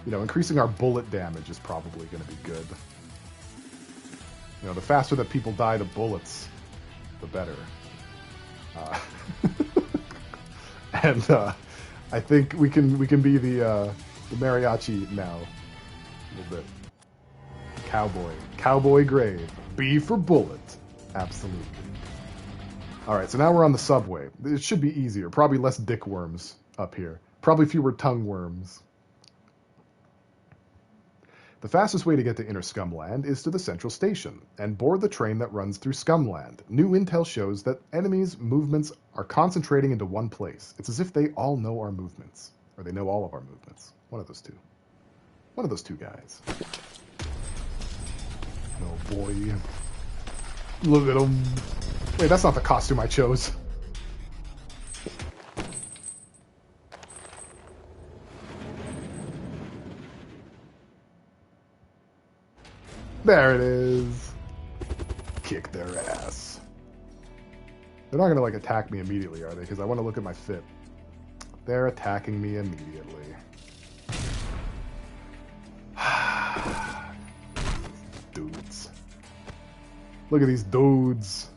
S1: you know, increasing our bullet damage is probably going to be good. You know, the faster that people die to bullets, the better. And I think we can be the mariachi now. A little bit. Cowboy grave. B for bullet. Absolutely. Alright, so now we're on the subway. It should be easier. Probably less dick worms up here. Probably fewer tongue worms. The fastest way to get to Inner Scumland is to the central station, and board the train that runs through Scumland. New intel shows that enemies' movements are concentrating into one place. It's as if they all know our movements. Or they know all of our movements. One of those two. One of those two guys. Oh boy. Look at him. Wait, that's not the costume I chose. There it is. Kick their ass. They're not gonna, like, attack me immediately, are they? Because I want to look at my fit. They're attacking me immediately. Dudes. Look at these dudes.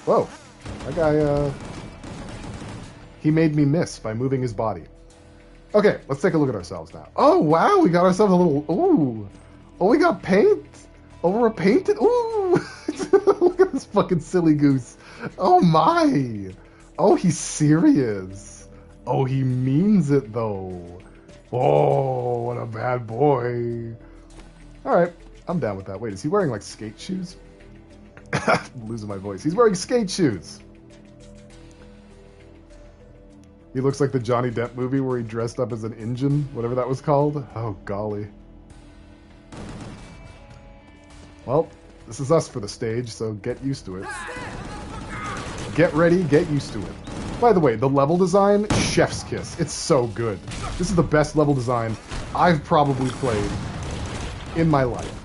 S1: Whoa. That guy, he made me miss by moving his body. Okay, let's take a look at ourselves now. Oh, wow, we got ourselves a little... Ooh. Oh, we got paint. Oh, we're painted. Ooh. Look at this fucking silly goose. Oh, my. Oh, he's serious. Oh, he means it, though. Oh, what a bad boy. All right, I'm down with that. Wait, is he wearing, like, skate shoes? I'm losing my voice. He's wearing skate shoes. He looks like the Johnny Depp movie where he dressed up as an engine, whatever that was called. Oh, golly. Well, this is us for the stage, so get used to it. Get ready, get used to it. By the way, the level design, chef's kiss. It's so good. This is the best level design I've probably played in my life.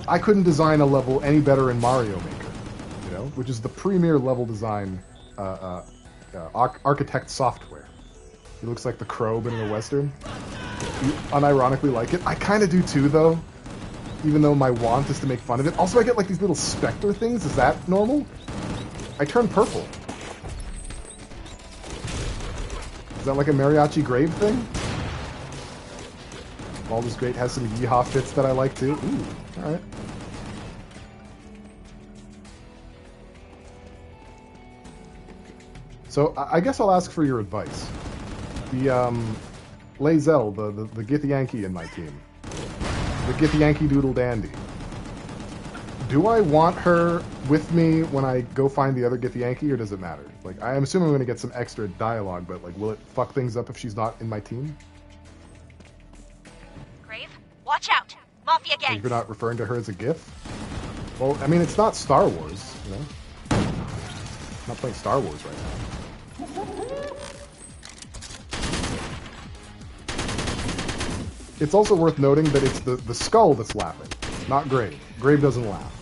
S1: I couldn't design a level any better in Mario Maker, you know, which is the premier level design architect software. He looks like the Crow, but in a Western. You unironically like it. I kind of do too, though. even though my want is to make fun of it. Also, I get like these little specter things. Is that normal? I turn purple. Is that like a mariachi grave thing? Baldur's Gate has some yeehaw fits that I like too. Ooh, alright. So, I guess I'll ask for your advice. The, Lae'zel, the Githyanki in my team. The Githyanki Doodle Dandy. Do I want her with me when I go find the other Githyanki, or does it matter? Like, I'm assuming I'm going to get some extra dialogue, but, like, will it fuck things up if she's not in my team?
S4: Grave, watch out! Mafia
S1: Like,
S4: gangs!
S1: you're not referring to her as a Gith? Well, I mean, it's not Star Wars, you know? I'm not playing Star Wars right now. It's also worth noting that it's the skull that's laughing, not Grave. Grave doesn't laugh.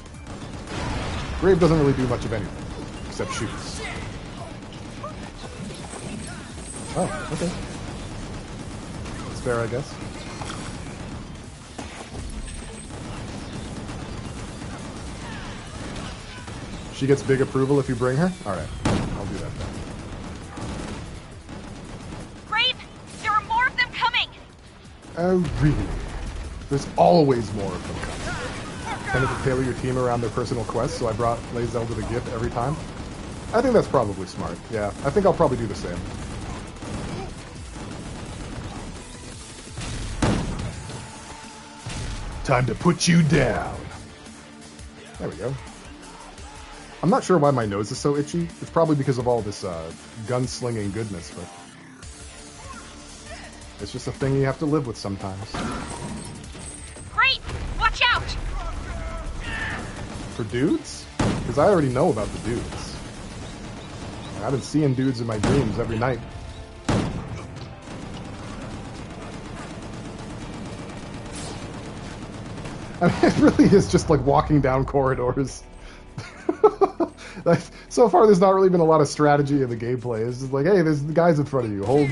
S1: Grave doesn't really do much of anything, except shoot. Oh, okay. That's fair, I guess. She gets big approval if you bring her? Alright, I'll do that then.
S4: Grave, there are more of them coming!
S1: Oh, really? There's always more of them coming. Tended to tailor your team around their personal quests, so I brought Lae'zel to the gift every time. I think that's probably smart. Yeah, I think I'll probably do the same. Time to put you down. There we go. I'm not sure why my nose is so itchy. It's probably because of all this gunslinging goodness, but it's just a thing you have to live with sometimes.
S4: Great! Watch out!
S1: For dudes? Because I already know about the dudes. I've been seeing dudes in my dreams every night. I mean, it really is just like walking down corridors. Like, so far, there's not really been a lot of strategy in the gameplay. It's just like, hey, there's the guys in front of you. Hold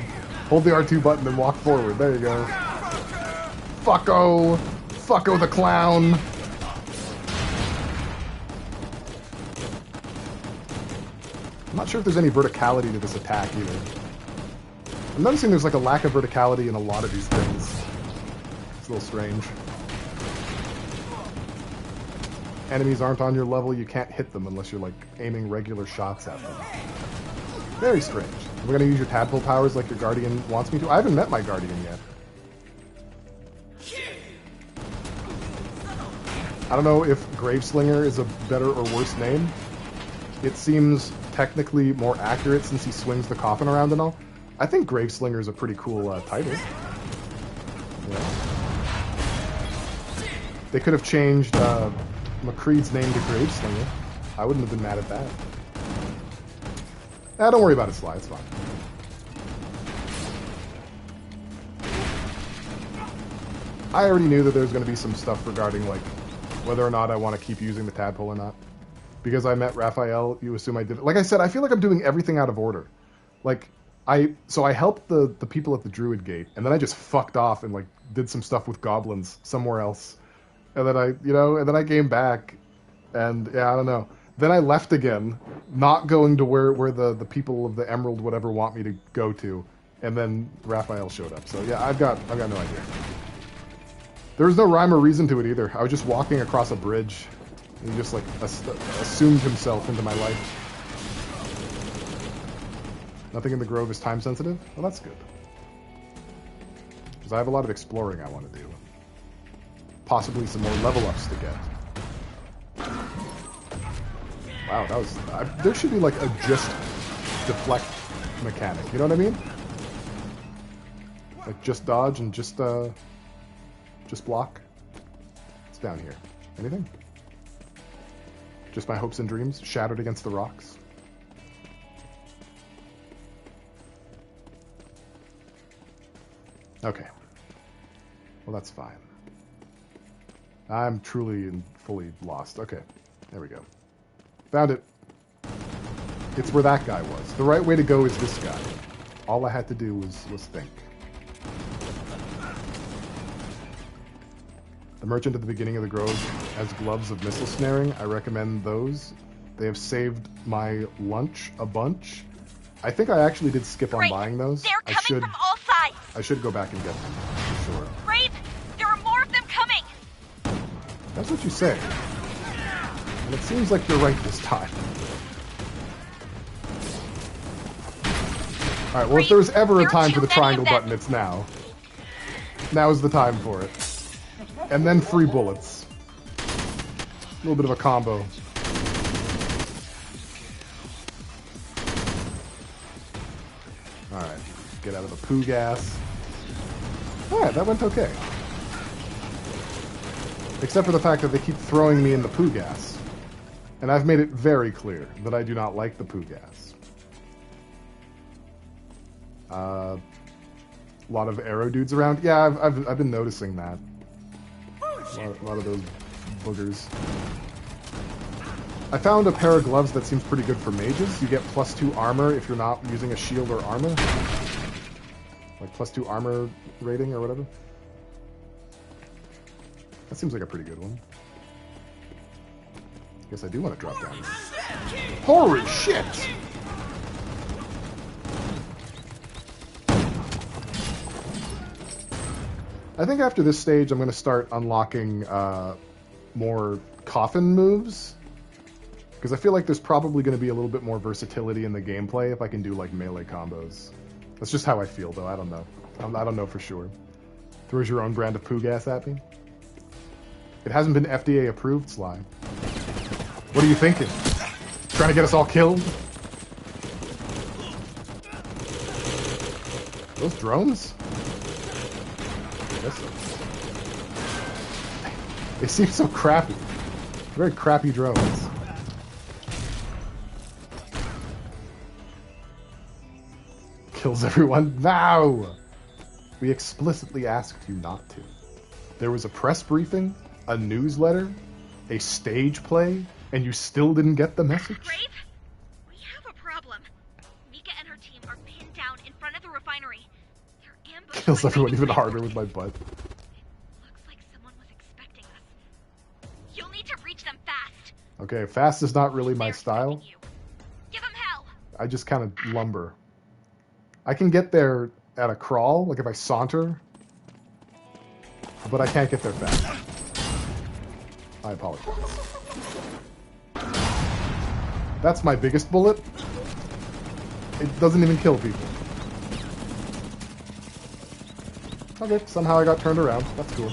S1: the R2 button and walk forward. There you go. Fucko! Fucko the clown! I'm not sure if there's any verticality to this attack either. I'm noticing there's like a lack of verticality in a lot of these things. It's a little strange. Enemies aren't on your level, you can't hit them unless you're like aiming regular shots at them. Very strange. We're gonna use your tadpole powers like your guardian wants me to. I haven't met my guardian yet. I don't know if Graveslinger is a better or worse name. It seems technically more accurate since he swings the coffin around and all. I think Graveslinger is a pretty cool title. Yeah. They could have changed McCreed's name to Graveslinger. I wouldn't have been mad at that. Don't worry about it, Sly. It's fine. I already knew that there was going to be some stuff regarding, like, whether or not I want to keep using the tadpole or not. Because I met Raphael, you assume I did it. Like I said, I feel like I'm doing everything out of order. Like, so I helped the people at the Druid Gate, and then I just fucked off and, like, did some stuff with goblins somewhere else. And then and then I came back, and, yeah, I don't know. Then I left again, not going to where the people of the Emerald whatever want me to go to, and then Raphael showed up. So, yeah, I've got no idea. There was no rhyme or reason to it either. I was just walking across a bridge, and he just, like, assumed himself into my life. Nothing in the Grove is time sensitive? Well, that's good. Because I have a lot of exploring I want to do. Possibly some more level ups to get. Wow, that was... there should be like a just deflect mechanic, you know what I mean? Like just dodge and just block. It's down here. Anything? Just my hopes and dreams shattered against the rocks. Okay. Well, that's fine. I'm truly and fully lost. Okay, there we go. Found it. It's where that guy was. The right way to go is this guy. All I had to do was think. The merchant at the beginning of the grove has gloves of missile snaring. I recommend those. They have saved my lunch a bunch. I think I actually did skip on buying those.
S4: They're coming from all sides.
S1: I should go back and get them, for sure.
S4: Brave, there are more of them coming.
S1: That's what you say. And it seems like you're right this time. Alright, well, if there was ever a time for the triangle button, it's now. Now is the time for it. And then free bullets. A little bit of a combo. Alright, get out of the poo gas. Alright, that went okay. Except for the fact that they keep throwing me in the poo gas. And I've made it very clear that I do not like the poo gas. A lot of arrow dudes around. Yeah, I've been noticing that. A lot of those boogers. I found a pair of gloves that seems pretty good for mages. You get +2 armor if you're not using a shield or armor. Like +2 armor rating or whatever. That seems like a pretty good one. Guess I do want to drop down. Holy shit! I think after this stage I'm going to start unlocking more coffin moves. Because I feel like there's probably going to be a little bit more versatility in the gameplay if I can do like melee combos. That's just how I feel though, I don't know. I don't know for sure. Throws your own brand of poo gas at me. It hasn't been FDA approved, Sly. What are you thinking? Trying to get us all killed? Those drones? They seem so crappy. Very crappy drones. Kills everyone. No! We explicitly asked you not to. There was a press briefing, a newsletter, a stage play, and you still didn't get the message?
S4: Brave, we have a problem. Mika and her team are pinned down in front of the refinery. They're ambushed.
S1: Kills everyone even harder with my butt.
S4: Looks like someone was expecting us. You'll need to reach them fast.
S1: Okay, fast is not really my
S4: They're
S1: style.
S4: expecting you. Give them hell.
S1: I just kind of lumber. I can get there at a crawl, like if I saunter, but I can't get there fast. I apologize. That's my biggest bullet. It doesn't even kill people. Okay, somehow I got turned around. That's cool.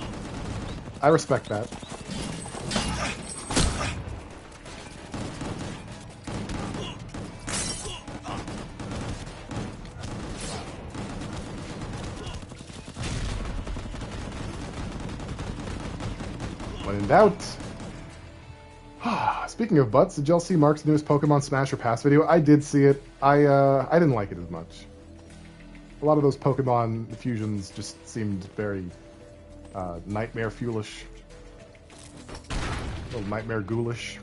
S1: I respect that. When in doubt. Speaking of butts, did y'all see Mark's newest Pokemon Smash or Pass video? I did see it. I didn't like it as much. A lot of those Pokemon fusions just seemed very nightmare fuelish. A little nightmare ghoulish.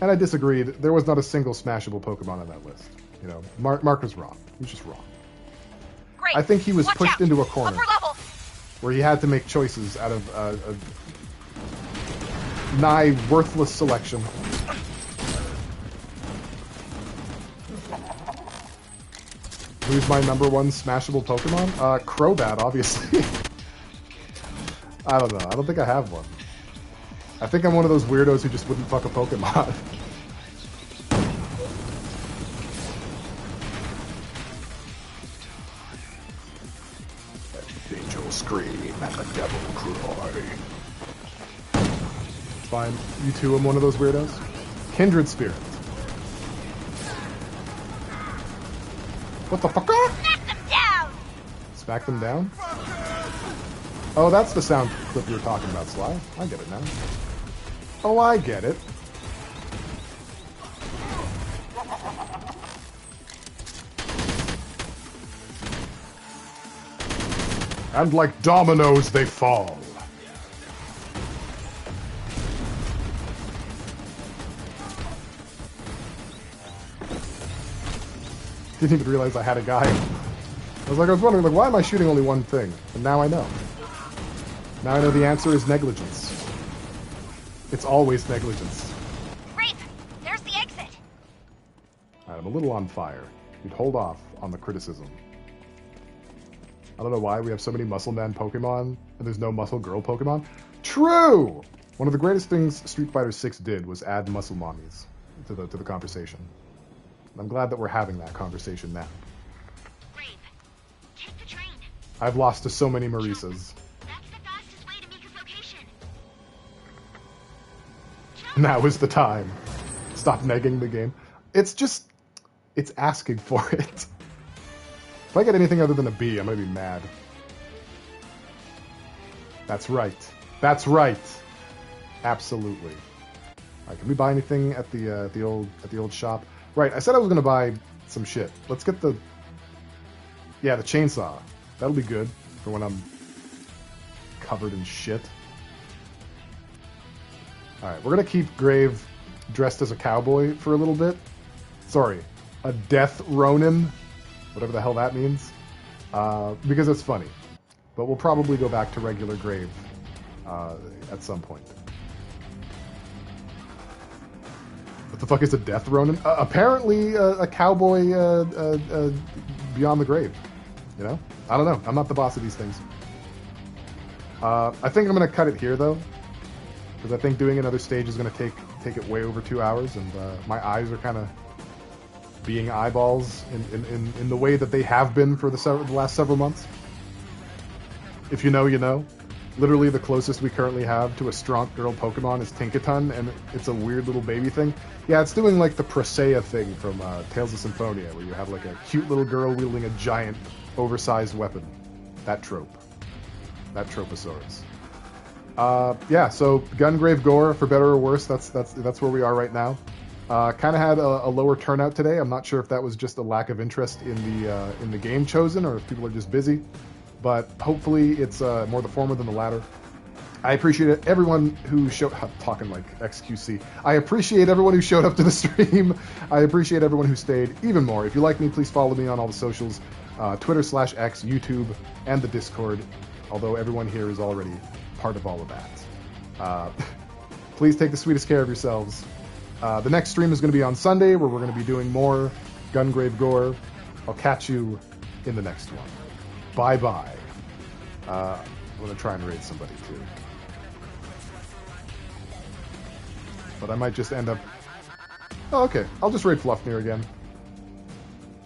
S1: And I disagreed. There was not a single smashable Pokemon on that list. You know, Mark was wrong. He was just wrong.
S4: Great.
S1: I think he was
S4: Watch
S1: pushed
S4: out.
S1: into a corner
S4: Upper level.
S1: where he had to make choices out of a nigh worthless selection. Who's my number one smashable Pokemon? Crobat, obviously. I don't know. I don't think I have one. I think I'm one of those weirdos who just wouldn't fuck a Pokemon. The angel scream and the devil cry. Fine. You too, I'm one of those weirdos. Kindred Spirit. What the fuck?
S4: Smack them down.
S1: Smack them down? Oh, that's the sound clip you were talking about, Sly. I get it now. Oh, I get it. And like dominoes, they fall. Didn't even realize I had a guy. I was wondering, like, why am I shooting only one thing? And now I know. Now I know the answer is negligence. It's always negligence.
S4: Rape! There's the exit!
S1: Alright, I'm a little on fire. You'd hold off on the criticism. I don't know why we have so many Muscle Man Pokemon and there's no Muscle Girl Pokemon. True! One of the greatest things Street Fighter 6 did was add Muscle Mommies to the conversation. And I'm glad that we're having that conversation now.
S4: Rape, take the train.
S1: I've lost to so many Marisas.
S4: That's the fastest way to Mika's location.
S1: Now is the time. Stop negging the game. It's just... it's asking for it. If I get anything other than a B, I'm gonna be mad. That's right. That's right. Absolutely. Alright, can we buy anything at the old shop? Right, I said I was gonna buy some shit. Let's get the... yeah, the chainsaw. That'll be good for when I'm covered in shit. Alright, we're gonna keep Grave dressed as a cowboy for a little bit. Sorry, a Death Ronin, whatever the hell that means, because it's funny. But we'll probably go back to regular Grave at some point. What the fuck is a Death Ronin? Apparently a cowboy beyond the grave. You know? I don't know. I'm not the boss of these things. I think I'm going to cut it here, though. Because I think doing another stage is going to take it way over 2 hours. And my eyes are kind of being eyeballs in the way that they have been for the last several months. If you know, you know. Literally the closest we currently have to a strong girl Pokemon is Tinkaton, and it's a weird little baby thing. Yeah, it's doing like the Presea thing from Tales of Symphonia, where you have like a cute little girl wielding a giant, oversized weapon. That trope. That Troposaurus. Yeah, so Gungrave G.O.R.E, for better or worse, that's where we are right now. Kind of had a lower turnout today. I'm not sure if that was just a lack of interest in the game chosen, or if people are just busy. But hopefully it's more the former than the latter. I appreciate everyone who showed... I'm talking like XQC. I appreciate everyone who showed up to the stream. I appreciate everyone who stayed. Even more, if you like me, please follow me on all the socials. Twitter/X, YouTube, and the Discord. Although everyone here is already part of all of that. Please take the sweetest care of yourselves. The next stream is going to be on Sunday, where we're going to be doing more Gungrave G.O.R.E. I'll catch you in the next one. Bye-bye. I'm going to try and raid somebody, too. But I might just end up... oh, okay. I'll just raid Fluffmere again.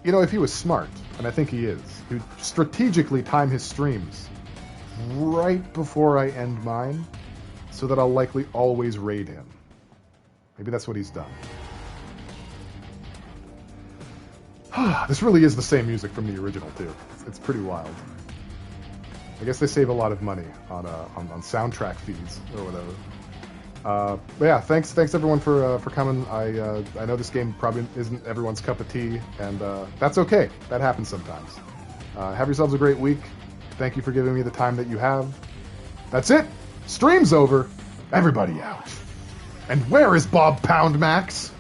S1: You know, if he was smart, and I think he is, he would strategically time his streams right before I end mine, so that I'll likely always raid him. Maybe that's what he's done. This really is the same music from the original, too. It's pretty wild. I guess they save a lot of money on soundtrack fees or whatever. But yeah, thanks everyone for coming. I know this game probably isn't everyone's cup of tea, and that's okay. That happens sometimes. Have yourselves a great week. Thank you for giving me the time that you have. That's it. Stream's over. Everybody out. And where is Bob Poundmax?